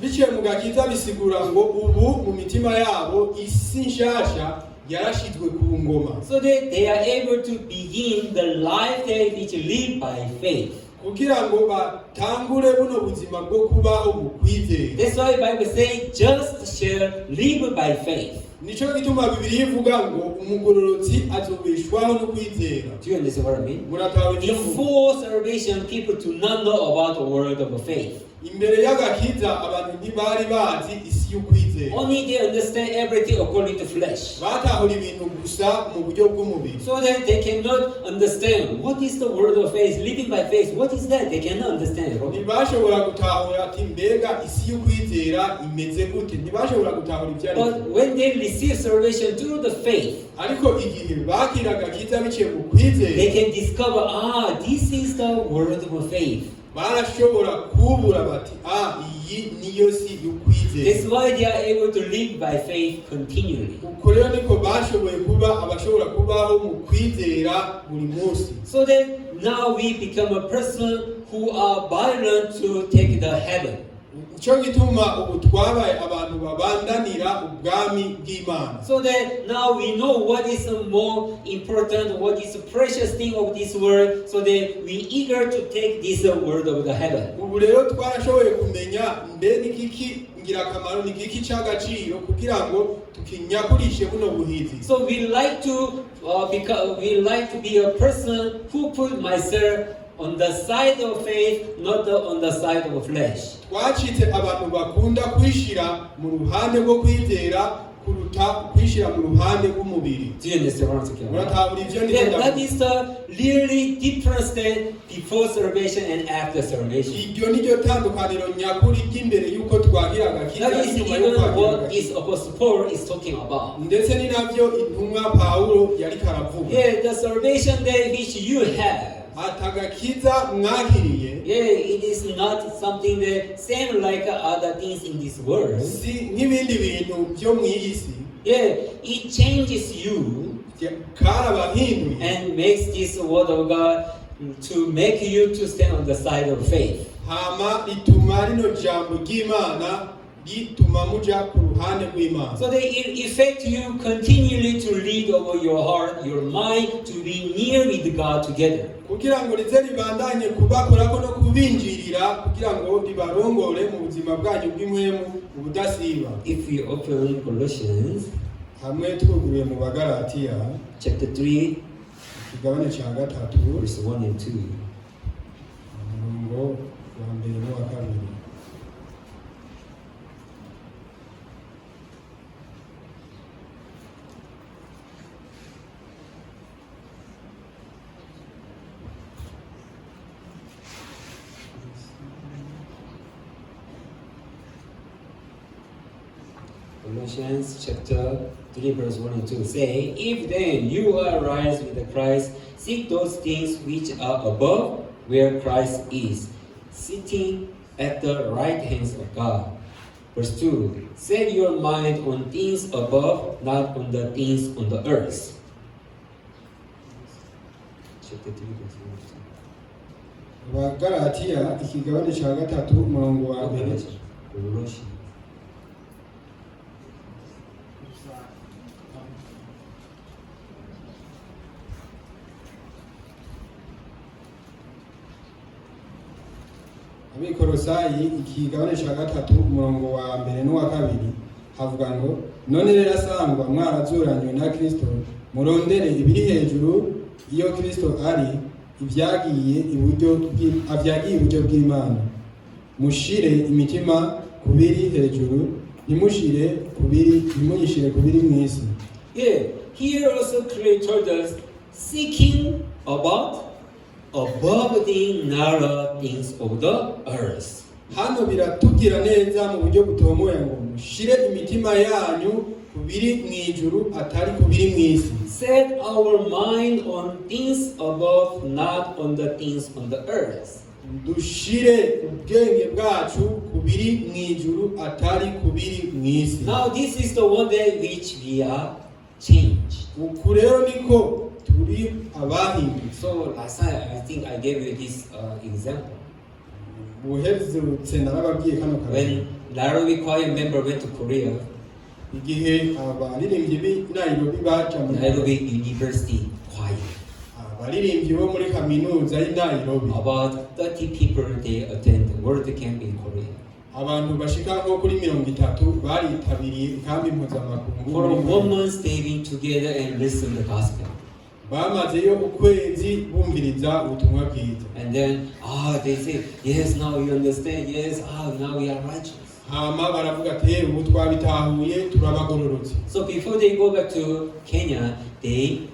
Biciye mu gakiza bisigura ngo ubu mu mitima yabo isi nshasha yarashizwe ku ngoma. So that they are able to begin the life they which live by faith. Kugira ngo batangure buno buzima bwo kubaho mu kwizera. That's why Bible say just shall live by faith. Nico gituma Bibiliya ivuga ngo umugororotsi azobeshwaho no kwizera. Do you understand what I mean? Before salvation, people do not know about the word of faith. Imbere y'agakiza abantu ntibari bazi isi y'ukwizera. Only they understand everything according to flesh. Batahura ibintu gusa mu buryo bw'umubiri. So that they cannot understand what is the word of faith, living by faith. What is that? They cannot understand it. Ntibashobora gutahura ati mbega isi y'ukwizera imeze gute. Ntibashobora gutahura ibyo ari. But when they receive salvation through the faith, ariko igihe bakira agakiza biciye mu kwizera, they can discover, this is the word of faith. Barashobora kubura bati iyi niyo si y'ukwizera. That's why they are able to live by faith continually. Uko rero niko bashoboye kuba abashobora kubaho mu kwizera buri munsi. So that now we become a person who are bound to take the heaven. Cyo gituma ubu twabaye abantu babandanira ubwami bw'Imana. So that now we know what is the more important, what is the precious thing of this world, so that we eager to take this word of the heaven. Ubu rero twarashoboye kumenya mbe n'igiki ngirakamaro n'igiki cy'agaciro kugira ngo tukinyakurishe buno buhizi. So we like to be a person who put myself on the side of faith, not on the side of flesh. Twacitse abantu bakunda kwishira mu ruhande rwo kwizera kuruta kwishira mu ruhande rw'umubiri. Do you understand what I'm saying? That is the really difference before salvation and after salvation. Iryo ni ryo tandukaniro nyakuri ry'imbere yuko twagira agakiza. That is even what is Apostle Paul is talking about. Ndetse ni navyo intumwa Paulo yari karavuga. Yeah, the salvation that which you have. atagakiza mwakiriye Yeah, it is not something that same like other things in this world. si nk'ibindi bintu byo mu isi Yeah, it changes you karabahinduye and makes this word of God to make you to stand on the side of faith. hama rituma rino jambo ry'Imana rituma muja ku ruhande rw'Imana. So they affect you continually to lead over your heart, your mind, to be near with God together. kugira ngo rize ribandanye kubakorako no kubinjirira kugira ngo ribarongore mu buzima bwanyu bw'Impwemu ubudasiba. If we open Colossians hamwe twuguruye mu Bagalatiya chapter 3, ikigabane cya gatatu verse 1 and 2. umurongo wa mbere n'uwa kabiri. Colossians chapter 3 verse 1 and 2 say, If then you are raised with Christ, seek those things which are above, where Christ is, sitting at the right hand of God. Verse 2, set your mind on things above, not on the things on the earth. Chapter 3 verse 1 and 2. Bagalatiya ikigabane cya gatatu umurongo wa mbere. Colossians. Abikorosayi ikigabane cya gatatu umurongo wa mbere n'uwa kabiri havuga ngo none rero asangwa mwarazuranywe na Kristo murondere ibiri hejuru iyo Kristo ari ibyagiye iburyo bw'Imana mushire imitima kubiri hejuru ntimuyishire kubiri mu isi. Yeah, here also Creator told us seeking above the narrow things of the earth. Hano biratubwira neza mu buryo butomoye ngo mushire imitima yanyu kubiri mu ijuru atari kubiri mu isi. Set our mind on things above, not on the things on the earth. Dushire ubwenge bwacu kubiri mu ijuru atari kubiri mu isi. Now this is the one day which we are changed. Uku rero niko turi abahindutse. So last time I think I gave you this example. Buherutse narababwiye kano kare. When Nairobi choir member went to Korea, igihe abaririmbyi b'i Nairobi baca mu Nairobi University choir, abaririmbyi bo muri kaminuza y'i Nairobi about 30 people they attend the World Camp in Korea. abantu bashika nko kuri 30 baritabiriye ikambi mpuzamakungu. For 1 month they've been together and listened to the gospel. Bamazeyo ukwezi bumviriza ubutumwa bwiza. And then they say, yes, now you understand. Yes, now we are righteous. Hama baravuga ati ubu twabitahuye turabagororotse. So before they go back to Kenya, they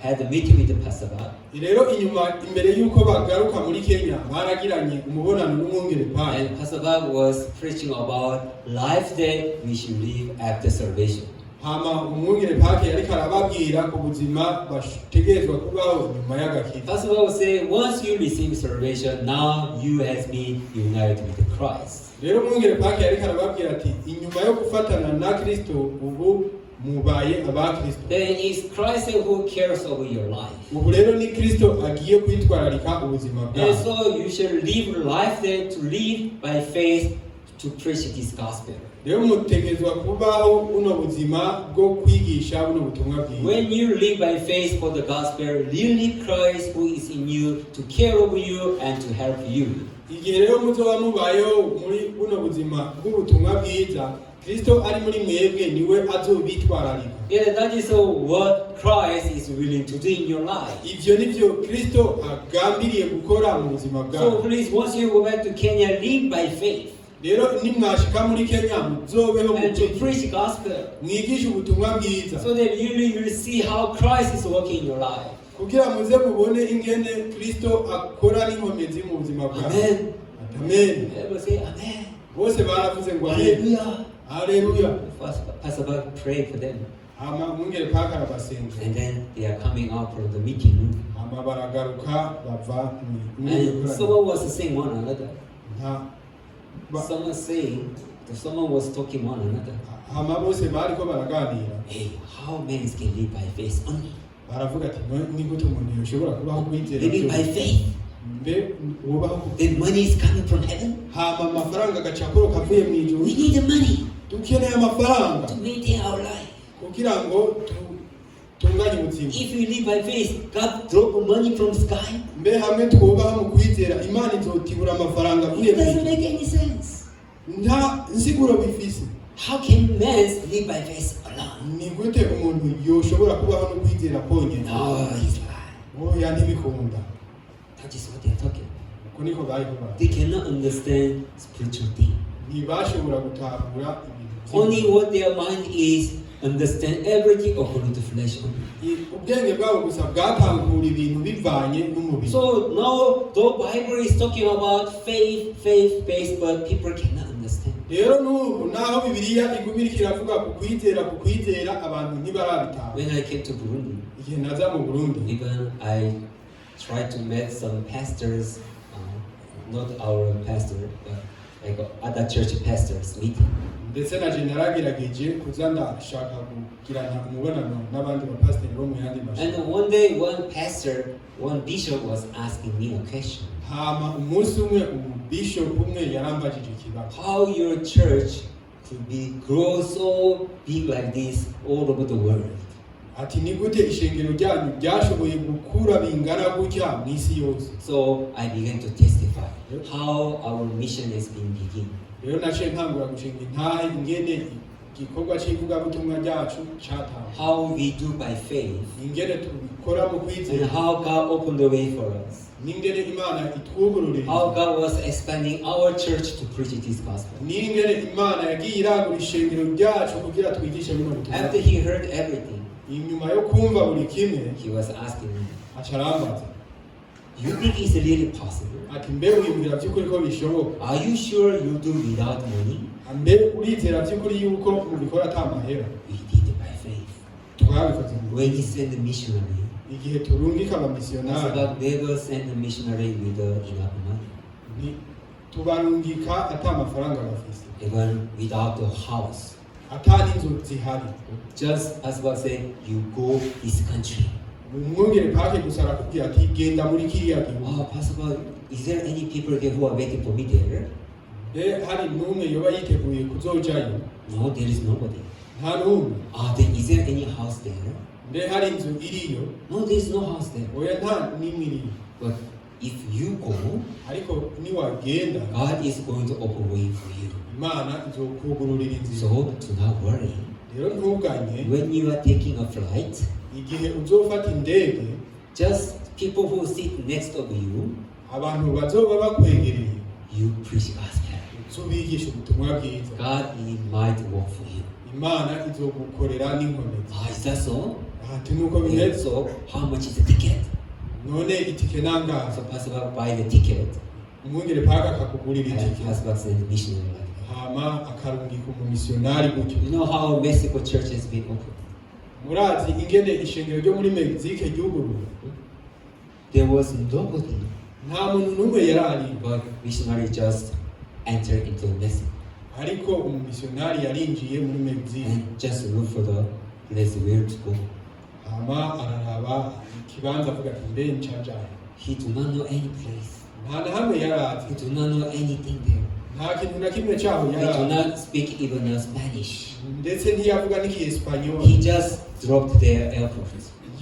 had a meeting with the pastor. Rero imbere yuko bagaruka muri Kenya baragiranye umubonano n'umwungere Pari. And Pastor Bob was preaching about life that we should live after salvation. Hama umwungere Pari yariko arababwira ku buzima bategerezwa kubaho nyuma y'agakiza. Pastor Bob said, once you receive salvation, now you has been united with Christ. Rero umwungere Pari yariko arababwira ati inyuma yo gufatana na Kristo ubu mubaye abakristo. Then it's Christ who cares over your life. Ubu rero ni Kristo agiye kwitwararika ubuzima bwawe. And so you should live life that to live by faith to preach this gospel. Rero mutegerezwa kubaho uno buzima bwo kwigisha buno butumwa bwiza. When you live by faith for the gospel, really Christ who is in you to care over you and to help you. Igihe rero muzoba mubayeho muri buno buzima bw'ubutumwa bwiza, Kristo ari muri mwebwe niwe azobitwararika. Yeah, that is what Christ is willing to do in your life. Ivyo nivyo Kristo agambiriye gukora mu buzima bwawe. So please, once you go back to Kenya, live by faith. Rero nimwashika muri Kenya muzobeho mu And to preach gospel. mwigisha ubutumwa bwiza. So that you will see how Christ is working in your life. Kugira muze mubone ingene Kristo akora n'inkomezi mu buzima bwawe. Amen. Amen. Everybody say amen. Bose baravuze ngo Hallelujah. Hallelujah. Pastor Bob pray for them. hama umwungere paka arabasengera and then they are coming out from the meeting room. hama baragaruka bava And someone was saying one another. nta ba- Someone was talking one another. hama bose bariko baraganira Hey, how men can live by faith only? baravuga ati ni gute umuntu yoshobora kubaho kwizera Living by byose?" faith. mbe wubaho Then money is coming from heaven. hama amafaranga agacakoro kavuye mu ijuru We need the money dukeneye amafaranga to maintain our life. kugira ngo tunganye ubuzima If we live by faith, God drop money from sky. mbe hamwe twubaha mu kwizera imana izotibura amafaranga avuye It mu doesn't ijuru make any sense. nta nsiguro bifise How can men live by faith alone? ni gute umuntu yoshobora kubaho no kwizera konyine No, he's lying. oya ntibikunda That is what they are talking. uko niko bari kubaho They cannot understand spiritual things. ntibashobora gutahura ibintu Only what their mind is understand everything according to flesh only. ubwenge bwabo gusa bwatangura ibintu bivanye n'umubiri So now the Bible is talking about faith, but people cannot understand. rero n'ubu naho bibiliya igumira iravuga ku kwizera abantu ntibarabitaha When I came to Burundi, igihe naza mu Burundi even I tried to meet some pastors, not our pastor, but like other church pastors meeting. ndetse na je naragerageje kuza ndashaka kugirana umubonano n'abandi bapasiteri bo mu yandi mashuri And one day, one bishop was asking me a question. hama umunsi umwe umubishop umwe yarambajije ikibazo How your church could be grow so big like this all over the world? ati ni gute ishengero ryanyu ryashoboye gukura bingana gutya mu isi yose So I began to testify how our mission has been beginning. rero naciye ntangura gushinga intahe ingene igikorwa cy'ivugabutumwa ryacu cyatangwa How we do by faith, ingene tubikora mu and kwizera how God opened the way for us. n'ingene imana itwugururira How God was expanding our church to preach this gospel. n'ingene imana yagiye iragura ishengero ryacu kugira twigishe bino butumwa After he heard everything, inyuma yo kumva buri kimwe he was asking me, aca arambaza you think it's really possible? ati mbe wiyumvira by'ukuri ko bishoboka Are you sure you do without money? mbe urizera by'ukuri yuko mubikora ata mahera We did it by faith. twabikoze mu When he sent the missionary, igihe turungika it's abamisiyonari about never send the missionary with enough money. tubarungika ata amafaranga bafise Even without the house. ata n'inzu zihari Just as God said, you go this country. umwungere pake gusa arakubwira ati genda muri kiriya gihugu Wow, Pastor God, is there any people there who are waiting for me there? mbe hari n'umwe yoba yiteguye kuzojayo No, there is nobody. nta n'umwe Then is there any house there? mbe hari inzu iriyo No, there is no house there. oya nta n'imwe iriyo But if you go, ariko niwagenda God is going to open way for you. imana izokugururira inzira So do not worry. rero ntuganye When you are taking a flight, igihe uzofata indege just people who sit next of you, abantu bazoba bakwegereye you preach gospel. uzobigisha ubutumwa bwiza God, He might work for you. imana izogukorera n'inkomezi Is that so? ati nuko Okay, bimeze so how much is the ticket? none itike nangaza So Pastor God buy the ticket, umwungere paka akakugurira and itike Pastor God send the missionary. hama akarungika umumisiyonari gutyo You know how Mexico church has been opened? murazi ingene ishengero ryo muri Mexique ryuguruwe There was nobody, nta muntu n'umwe yari ari but missionary just entered into Mexico ariko umumisiyonari yarinjiye muri Mexique and just look for the place where to go. hama araraba ikibanza avuga ati mbe ncajaye He do not know any place. nta na hamwe yari azi He do not know anything there. nta kintu na kimwe cyaho He yari do azi not speak even Spanish. ndetse ntiyavuga n'ikiespanyol He just dropped their airport.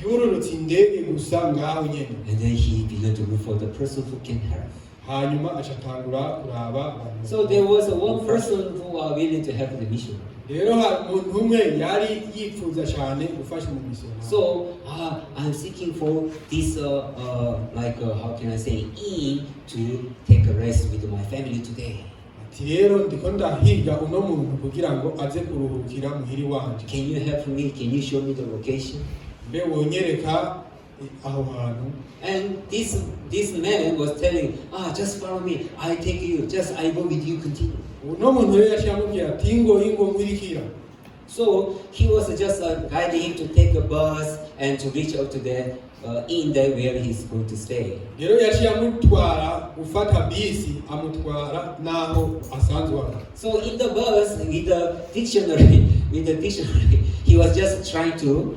yururutse indege gusa ngaho nyene And then he began to look for the person who can help. hanyuma acatangura kuraba abantu So there was one person who are willing to help the mission. rero hari umuntu umwe yari yifuza cyane gufasha umumisiyonari So I'm seeking for this, how can I say, to take a rest with my family today. ati rero ndiko ndahiga uno muntu kugira ngo aze kuruhukira muhiri wanje Can you help me? Can you show me the location? mbe wonyereka aho hantu And this man was telling, just follow me. I take you. Just I go with you. Continue. uno muntu rero yaciye amubwira ati ingo nkwirikira So he was just guiding him to take a bus and to reach out to the inn there where he's going to stay. rero yaciye amutwara gufata bisi amutwara naho asanzwe aba. So in the bus with the dictionary, he was just trying to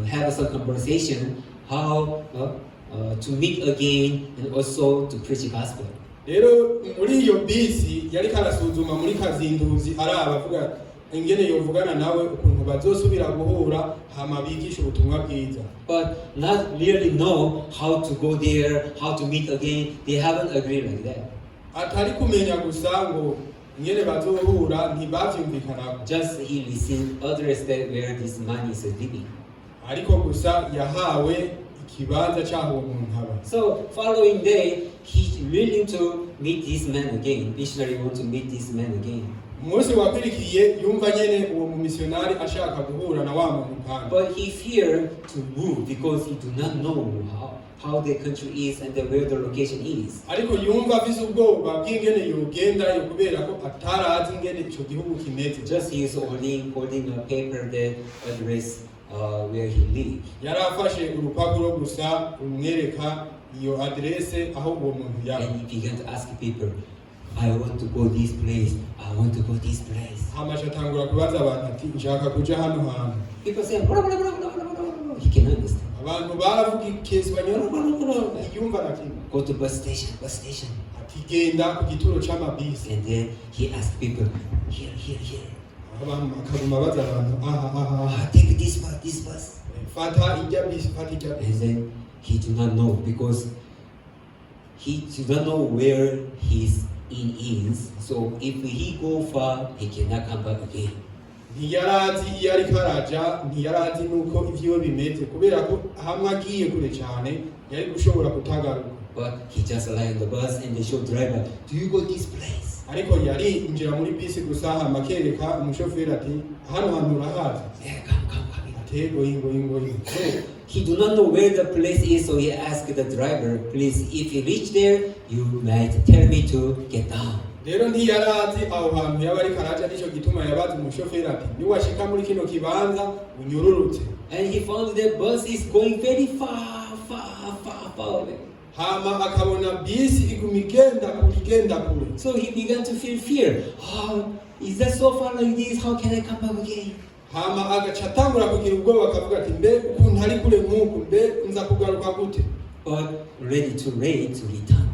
have some conversation how to meet again and also to preach the gospel. rero muri iyo bisi yari karasuzuma muri kazinduzi araba avuga ingene yovugana nawe ukuntu bazosubira guhura hama bigisha ubutumwa bwiza. But not really know how to go there, how to meet again. They haven't agreed like that. atari kumenya gusa ngo ingene bazohura ntibavyumvikanako. Just he received address that where this man is living. ariko gusa yahawe ikibanza cyaho uwo muntu aba. So following day, he's willing to meet this man again. Missionary want to meet this man again. umunsi wakurikiye yumva nyene uwo mumisionari ashaka guhura na wa muntu kandi. But he feared to move because he do not know how the country is and where the location is. ariko yumva afise ubwoba bw'ingene yogendayo kubera ko atarazi ingene ico gihugu kimeze. Just he is holding a paper that address where he lives. yari afashe urupapuro gusa rumwereka iyo adrese aho uwo muntu yaba. And he began to ask people, I want to go this place, I want to go this place. hamaze atangura kubaza abantu ati nshaka kuja hano hantu. People say, blah, blah, blah, blah, blah, blah. He cannot understand. abantu baravuga ikesipanyolo yumva na kimwe. Go to bus station. ati genda ku gituro c'amabisi. And then he asked people, here. abantu akaguma baza abantu aha Take this bus. fata ijya bisi fata ijya bisi. And then he do not know because he do not know where his inn is. So if he go far, he cannot come back again. ntiyarazi iyo ariko araja ntiyarazi nuko ivyo bimeze kubera ko hamwe agiye kure cyane yari gushobora kutagaruka. But he just lie on the bus and they show driver, do you go this place? ariko yari injira muri bisi gusa hama akereka umushoferi ati hano hantu urahazi. Yeah, come. atego ingo. So he do not know where the place is, so he asked the driver, please, if you reach there, you might tell me to get down. rero ntiyarazi aho hantu yaba ariko araja nico gituma yabaza umushoferi ati niwashika muri kino kibanza unyururutse. And he found the bus is going very far away. hama akabona bisi iguma igenda kure. So he began to feel fear. Oh, is that so far like this? How can I come back again? hama agaca atangura kugira ubwoba akavuga ati mbe ukuntu ari kure nk'uku mbe nza kugaruka gute. But ready to return.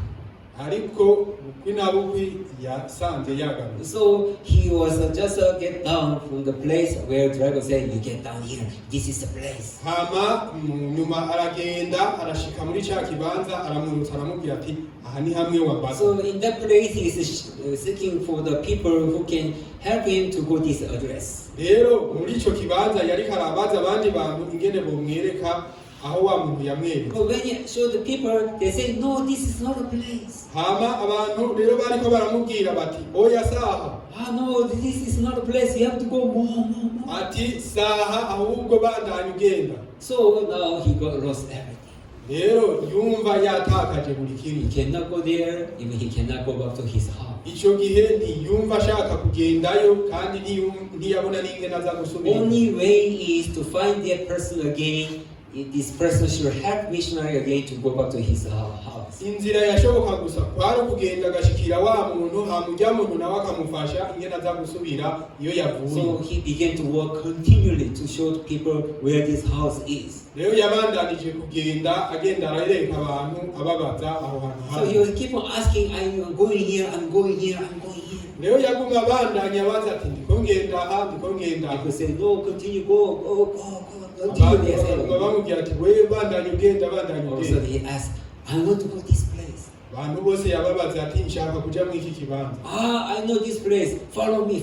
ariko bukwi na bukwi yasanze yagaruka. So he was just get down from the place where driver said, you get down here, this is the place. hama nyuma aragenda arashika muri ca kibanza aramurutsa aramubwira ati aha ni hamwe wabasa. So in that place he is seeking for the people who can help him to go this address. rero muri ico kibanza yari karabaza abandi bantu ingene bomwereka aho wa muntu yamwereka. But when you show the people, they say, no, this is not a place. hama abantu rero bariko baramubwira bati oya saha. No, this is not a place, you have to go more. ati saha ahubwo bandanya ugenda. So now he got lost everything. rero yumva yatakaje buri kimwe. He cannot go there, even he cannot go back to his house. ico gihe ntiyumva ashaka kugendayo kandi ntiyabona n'ingene aza gusubira. Only way is to find that person again. This person should help missionary again to go back to his house. inzira yashoboka gusa kwari kugenda agashikira wa muntu hamujya muntu nawe akamufasha ingene aza gusubira iyo yavuye. So he began to work continually to show people where this house is. rero yabandanije kugenda agenda arareka abantu ababaza aho hantu So hari. he will keep on asking, I'm going here. rero yaguma abandanya abaza ati ndiko ngenda aha ndiko ngenda aha. People say, no, continue, go. Continue there. bamubwira ati we bandanya ugenda bandanya Also ugenda. he asked, I want to go this place. abantu bose yababaza ati nshaka kuja muri iki kibanza. I know this place. Follow me.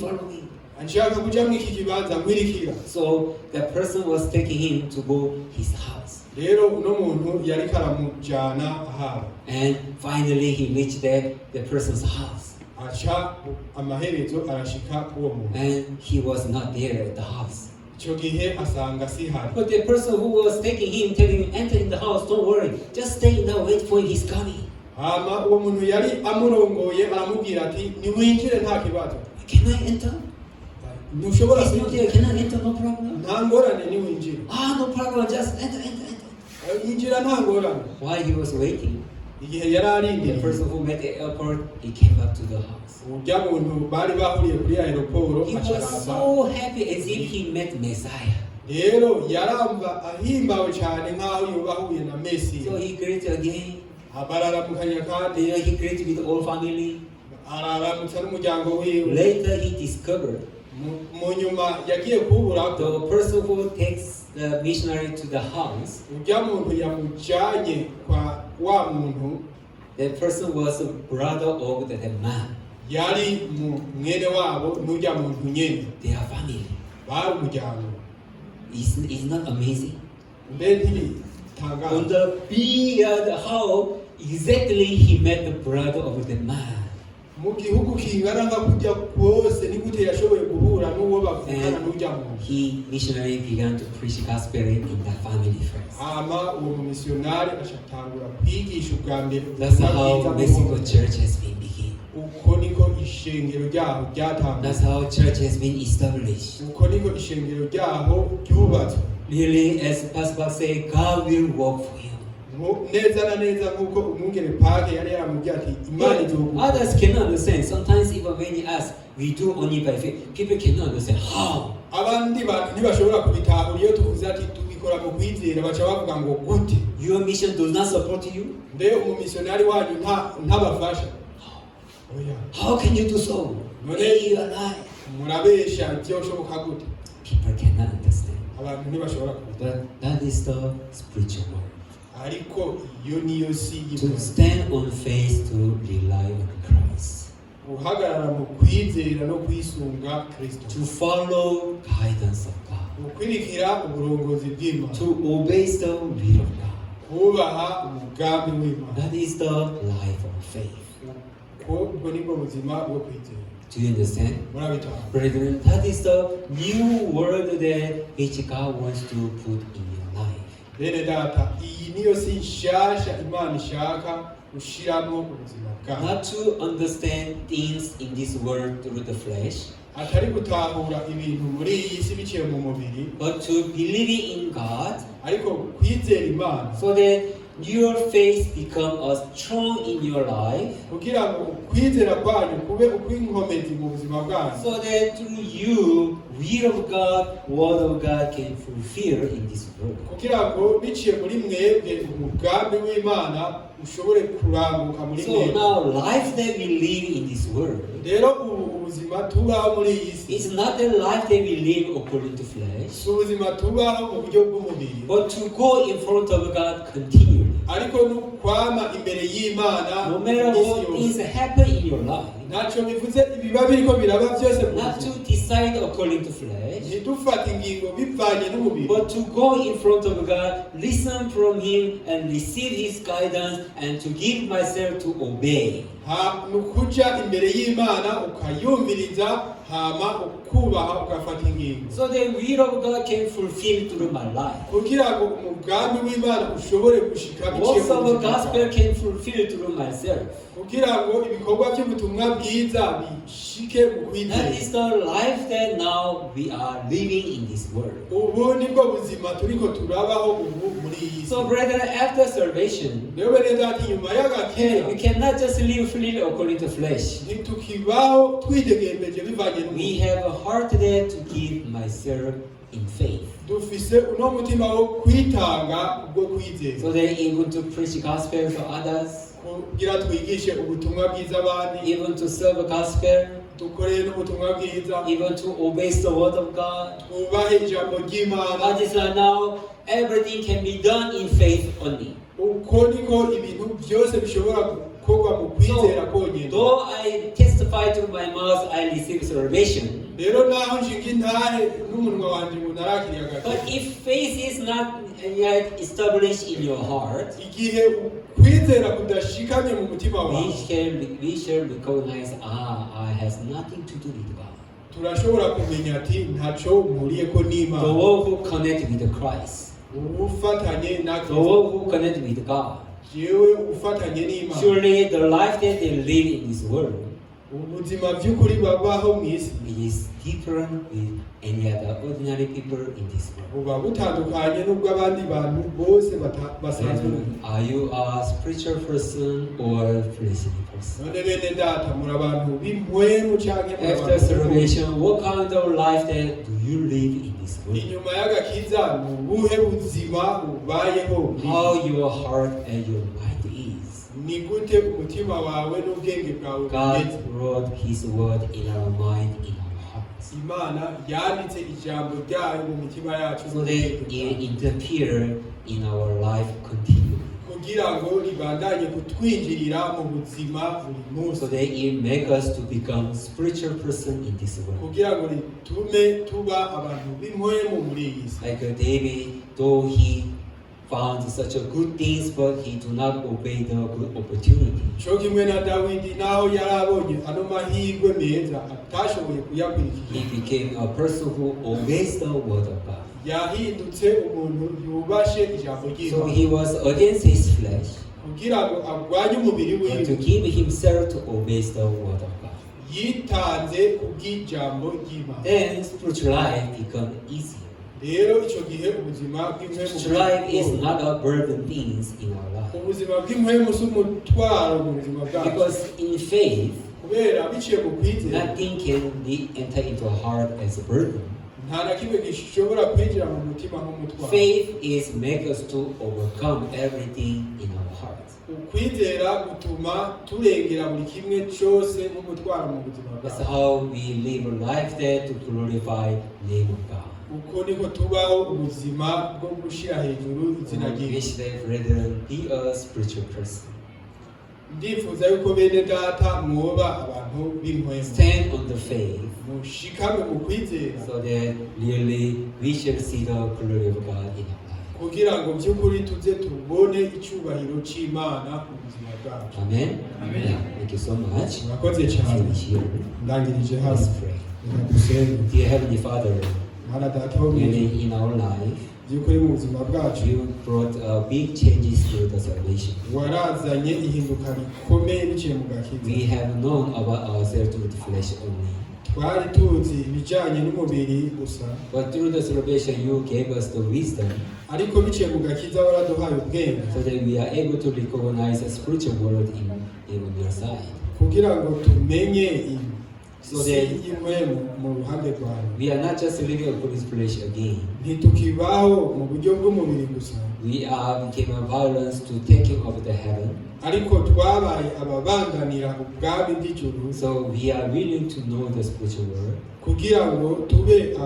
nshaka kuja muri iki kibanza nkwirikira. So the person was taking him to go his house. rero uno muntu yari karamujana ahaba. And finally he reached the person's house. aca amaherezo arashika uwo muntu. And he was not there at the house. ico gihe asanga sihari. But the person who was taking him, telling him, enter in the house, don't worry. Just stay now, wait for his coming. hama uwo muntu yari amurongoye aramubwira ati niwinjire nta kibazo. Can I enter? ntushobora He's not there. Can I enter? No problem. nta ngorane niwinjira No problem. Just enter. yinjira nta ngorane. While he was waiting, Igihe yari the arindiriye person who met the airport, he came back to the house. urya muntu bari bahuriye kuri aeroporo He was acaramba, so happy as if he met Messiah. rero yaramba ahimbawe cyane nk'aho yoba ahuye na Mesiya. So he greeted again. Bararamukanya kandi He greeted with the whole family. araramutsa n'umuryango wiwe. Later he discovered Mu nyuma yagiye kubura the person who takes the missionary to the house, urya muntu yamujyanye kwa wa muntu that person was a brother of the man. yari mwene wabo n'urya muntu nyene They are family. bari umuryango. It's not amazing. Mbe On ntibitangaje the beard, how exactly he met the brother of the man. mu gihugu kingana nka kujya kose ni gute yashoboye guhura n'uwo bavukana n'urya muntu. He missionary began to preach the gospel in the family first. Hama uwo mumisiyonari ashatangura kwigisha ubwa mbere That's how Mexico church has been begun. uko niko ishengero ryaho ryatanguye. That's how church has been established. uko niko ishengero ryaho ryubatswe. Really, as Pastor say, God will work for you. Neza na neza nk'uko umwungere Pake yari yaramubwiye ati Imana But izoguha. others cannot understand. Sometimes even when you ask, we do only by faith. People cannot understand how. Abandi bantu ntibashobora kubitahura iyo tuvuze ati tubikora mu kwizera baca bavuga ngo gute. Your mission does not support you. Mbe umumisiyonari wanyu ntabafasha. Oya. How can you do so? None You are lying. murabesha byoshoboka gute. People cannot understand. Abantu ntibashobora kubitahura. But that is the spiritual world. Ariko iyo niyo si To y'Imana. stand on faith, to rely on Christ. Guhagarara mu kwizera no kwisunga Kristo. To follow guidance of God. Gukwirikira uburongozi bw'Imana. To obey the will of God. Kubaha umugambi w'Imana. That is the life of faith. Ubwo nibwo buzima bwo kwizera. Do you understand? Murabitahura. Brethren, that is the new word that which God wants to put in your life. Bene data, iyi niyo si nshasha Imana ishaka gushiramo ubuzima bwawe. Not to understand things in this world through the flesh, Atari gutahura ibintu muri iyi si biciye mu mubiri, but to believe in God, ariko kwizera Imana so that your faith become strong in your life, kugira ngo kwizera kwanyu kube ukw'inkomezi mu buzima bwanyu, so that through you, will of God, word of God can fulfill in this world. kugira ngo biciye muri mwebwe umugambi w'Imana ushobore kuranguka muri So mwebwe. now, life that we live in this world Rero ubu ubuzima tubaho muri iyi si is not the life that we live according to flesh, si ubuzima tubaho mu buryo bw'umubiri, but to go in front of God continually. ariko ni ukwama imbere y'Imana No matter iminsi what yose. things happen in your life, Ntacyo bivuze ibiba biriko biraba byose mu not to buzima. decide according to flesh, Ntidufate ingingo bivanye n'umubiri, but to go in front of God, listen from Him, and receive His guidance, and to give myself to obey. ni ukuja imbere y'Imana ukayumviriza hama ukubaha ugafata ingingo So the will of God can fulfill through my life. kugira ngo umugambi w'Imana ushobore gushika biciye Also, mu the buzima gospel bwawe. can fulfill through myself. kugira ngo ibikorwa by'ubutumwa bwiza bishike mu That kwizera. is the life that now we are living in this world. Ubu nibwo buzima turiko turabaho ubu muri iyi si. So, brethren, after salvation, Rero bene data, inyuma y'agakiza we cannot just live freely according to flesh. ntitukibaho twidegembeje bivanye We n'umubiri. have a heart there to give myself in faith, Dufise uno mutima wo kwitanga ubwo kwizera so that able to preach the gospel to others, kugira twigishe ubutumwa bwiza abandi, even to serve the gospel, dukorere n'ubutumwa bwiza, even to obey the word of God. twubahe ijambo ry'Imana. That is why now everything can be done in faith only. Uko niko ibintu byose bishobora gukorwa mu kwizera konyine. Though I testify through my mouth, I receive salvation. Rero naho nshinga intahe n'umunwa wanje ngo narakiriye But agakiza, if faith is not yet established in your heart, igihe kwizera kudashikamye mu mutima wawe, we shall recognize, I has nothing to do with God. turashobora kumenya ati ntaco mpuriyeko The n'Imana. one who connect with Christ, Ufatanye na the Kristo, one who connect with God. jewe ufatanye n'Imana. Surely the life that they live in this world ubuzima by'ukuri babaho mu isi It is different with any other ordinary people in this world. buba butandukanye n'ubw'abandi bantu bose basanzwe. And are you a spiritual person or a fleshly person? none bene data muri abantu b'impwemu canke muri After abantu salvation, what kind of life that do you live in this world? inyuma y'agakiza ni ubuhe buzima ubayeho? How your heart and your mind is. ni gute umutima wawe n'ubwenge bwawe God bimeze? wrote His word in our mind, in our hearts, imana yanditse ijambo ryayo mu mitima yacu so that it interfere in our life continually, kugira ngo ribandanye kutwinjirira mu buzima buri munsi, so that it make us to become spiritual person in this world. kugira ngo ritume tuba abantu b'impwemu muri iyi si. Like David, though he found such a good things, but he do not obey the good opportunity. cyo kimwe na dawidi naho yari abonye ano mahirwe meza atashoboye kuyakurikira, He became a person who obeys the word of God. yahindutse umuntu yubashe ijambo So ry'imana he was against his flesh, kugira ngo arwanye umubiri but to wiwe, give himself to obey the word of God. yitanze kubw'ijambo ry'imana. Then spiritual life become easier. rero icyo gihe ubuzima bw'impwemu Spiritual life is not a burden things in our life. ubuzima bw'impwemu si umutwaro mu buzima bwacu, Because in faith, kubera biciye mu kwizera nothing can enter into a heart as a burden. nta na kimwe gishobora kwinjira mu mutima nk'umutwaro. Faith is make us to overcome everything in our hearts. ukwizera gutuma turengera buri kimwe cyose nk'umutwaro mu buzima That's bwacu. how we live a life there to glorify the name of God. uko niko tubaho ubuzima bwo gushyira hejuru izina I ry'Imana. wish that brethren be a spiritual person. ndifuza yuko bene data mwoba abantu b'impwemu, Stand on the faith mushikame mu kwizera, so that really we shall see the glory of God in our life. kugira ngo by'ukuri tuze tubone icyubahiro cy'Imana mu buzima bwacu. Amen? Amen. Yeah, thank you so much. murakoze cyane. Finish here. ndangirije Let's hano pray. reka dusenge. Dear Heavenly Father, Mana data wo mu ijuru, really in our life, by'ukuri mu buzima bwacu you brought big changes to the salvation. warazanye ihinduka rikomeye biciye mu gakiza. We have known about ourselves with flesh only. twari tuzi ibijyanye n'umubiri gusa, But through the salvation, you gave us the wisdom ariko biciye mu gakiza waraduhaye ubwenge, so that we are able to recognize the spiritual world in on your side. kugira ngo tumenye So isi that y'impwemu mu ruhande rwawe. we are not just living according to flesh again. ntitukibaho mu buryo bw'umubiri gusa, We are became a violence to taking over the heaven. ariko twabaye ababangamira ubwami bw'ijuru, So we are willing to know the spiritual world kugira ngo tube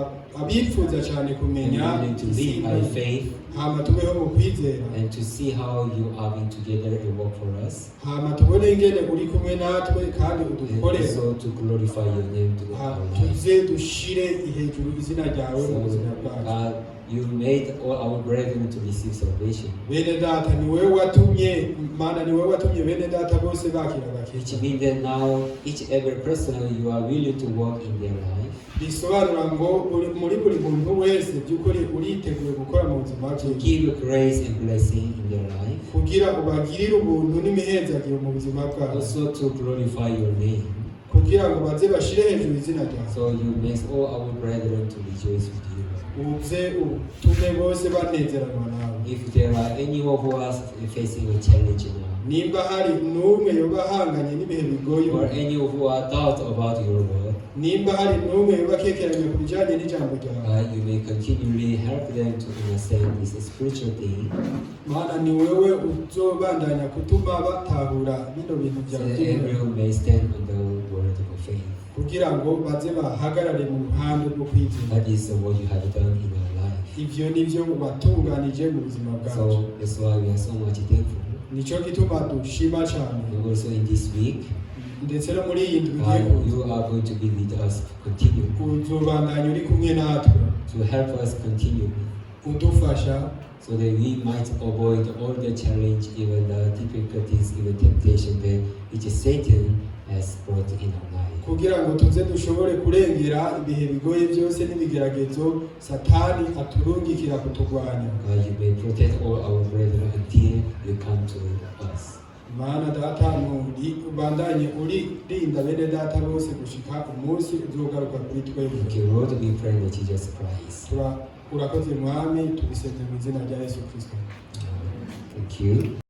abifuza cyane and kumenya willing to isi live by y'impwemu. faith hama tubeho mu kwizera, and to see how you are being together and work for us. hama tubone ingene uri kumwe natwe kandi And udukorera, also to glorify your name to our life. tuze dushire hejuru izina ryawe mu So buzima bwacu. God, you made all our brethren to receive salvation. bene data ni wowe watumye, mana ni wowe watumye bene data bose bakira Which agakiza. means that now each every person you are willing to work in their life. bisobanura ngo muri buri muntu wese by'ukuri uriteguye gukora mu buzima To bwe, give grace and blessing in their life. kugira ubagirire ubuntu n'imihenzagiro mu buzima bwabo, Also to glorify your name. kugira ngo baze bashire hejuru izina ryawe. So you make all our brethren to rejoice with you. uze utume bose banezeranwa nawe. If there are anyone who are facing a challenge now, nimba hari n'umwe yoba ahanganye n'ibihe bigoye, or anyone who are doubt about your word, nimba hari n'umwe yoba akekeranye ku bijyanye n'ijambo ryawe, you may continually help them to understand this spiritual thing, mana ni wowe uzobandanya gutuma batahura bino bintu so byawe that by'ukuri, everyone may stand on the word of faith. kugira ngo baze bahagarare mu ruhande rwo kwizera. That is what you have done in our life. ivyo nivyo watunganije mu buzima bwacu. So that's why we are so much thankful. nicyo gituma dushima cyane, And also in this week, ndetse no muri iyi ndwi igiye God, you are going to be with us continue uzobandanya uri kumwe natwe, to help us continue, udufasha so that we might avoid all the challenge, even the difficulties, even temptation that which Satan has brought in our life. kugira ngo tuze dushobore kurengera ibihe bigoye byose n'ibigeragezo satani aturungikira kuturwanya. God, you may protect all our brethren until you come to us. Mana data ubandanye uririnda bene data bose gushika umunsi uzogaruka kuri twebwe. Thank you, Lord. We pray in Jesus Christ. Urakoze mwami, tubisenze mu izina rya Yesu Kristo. Thank you.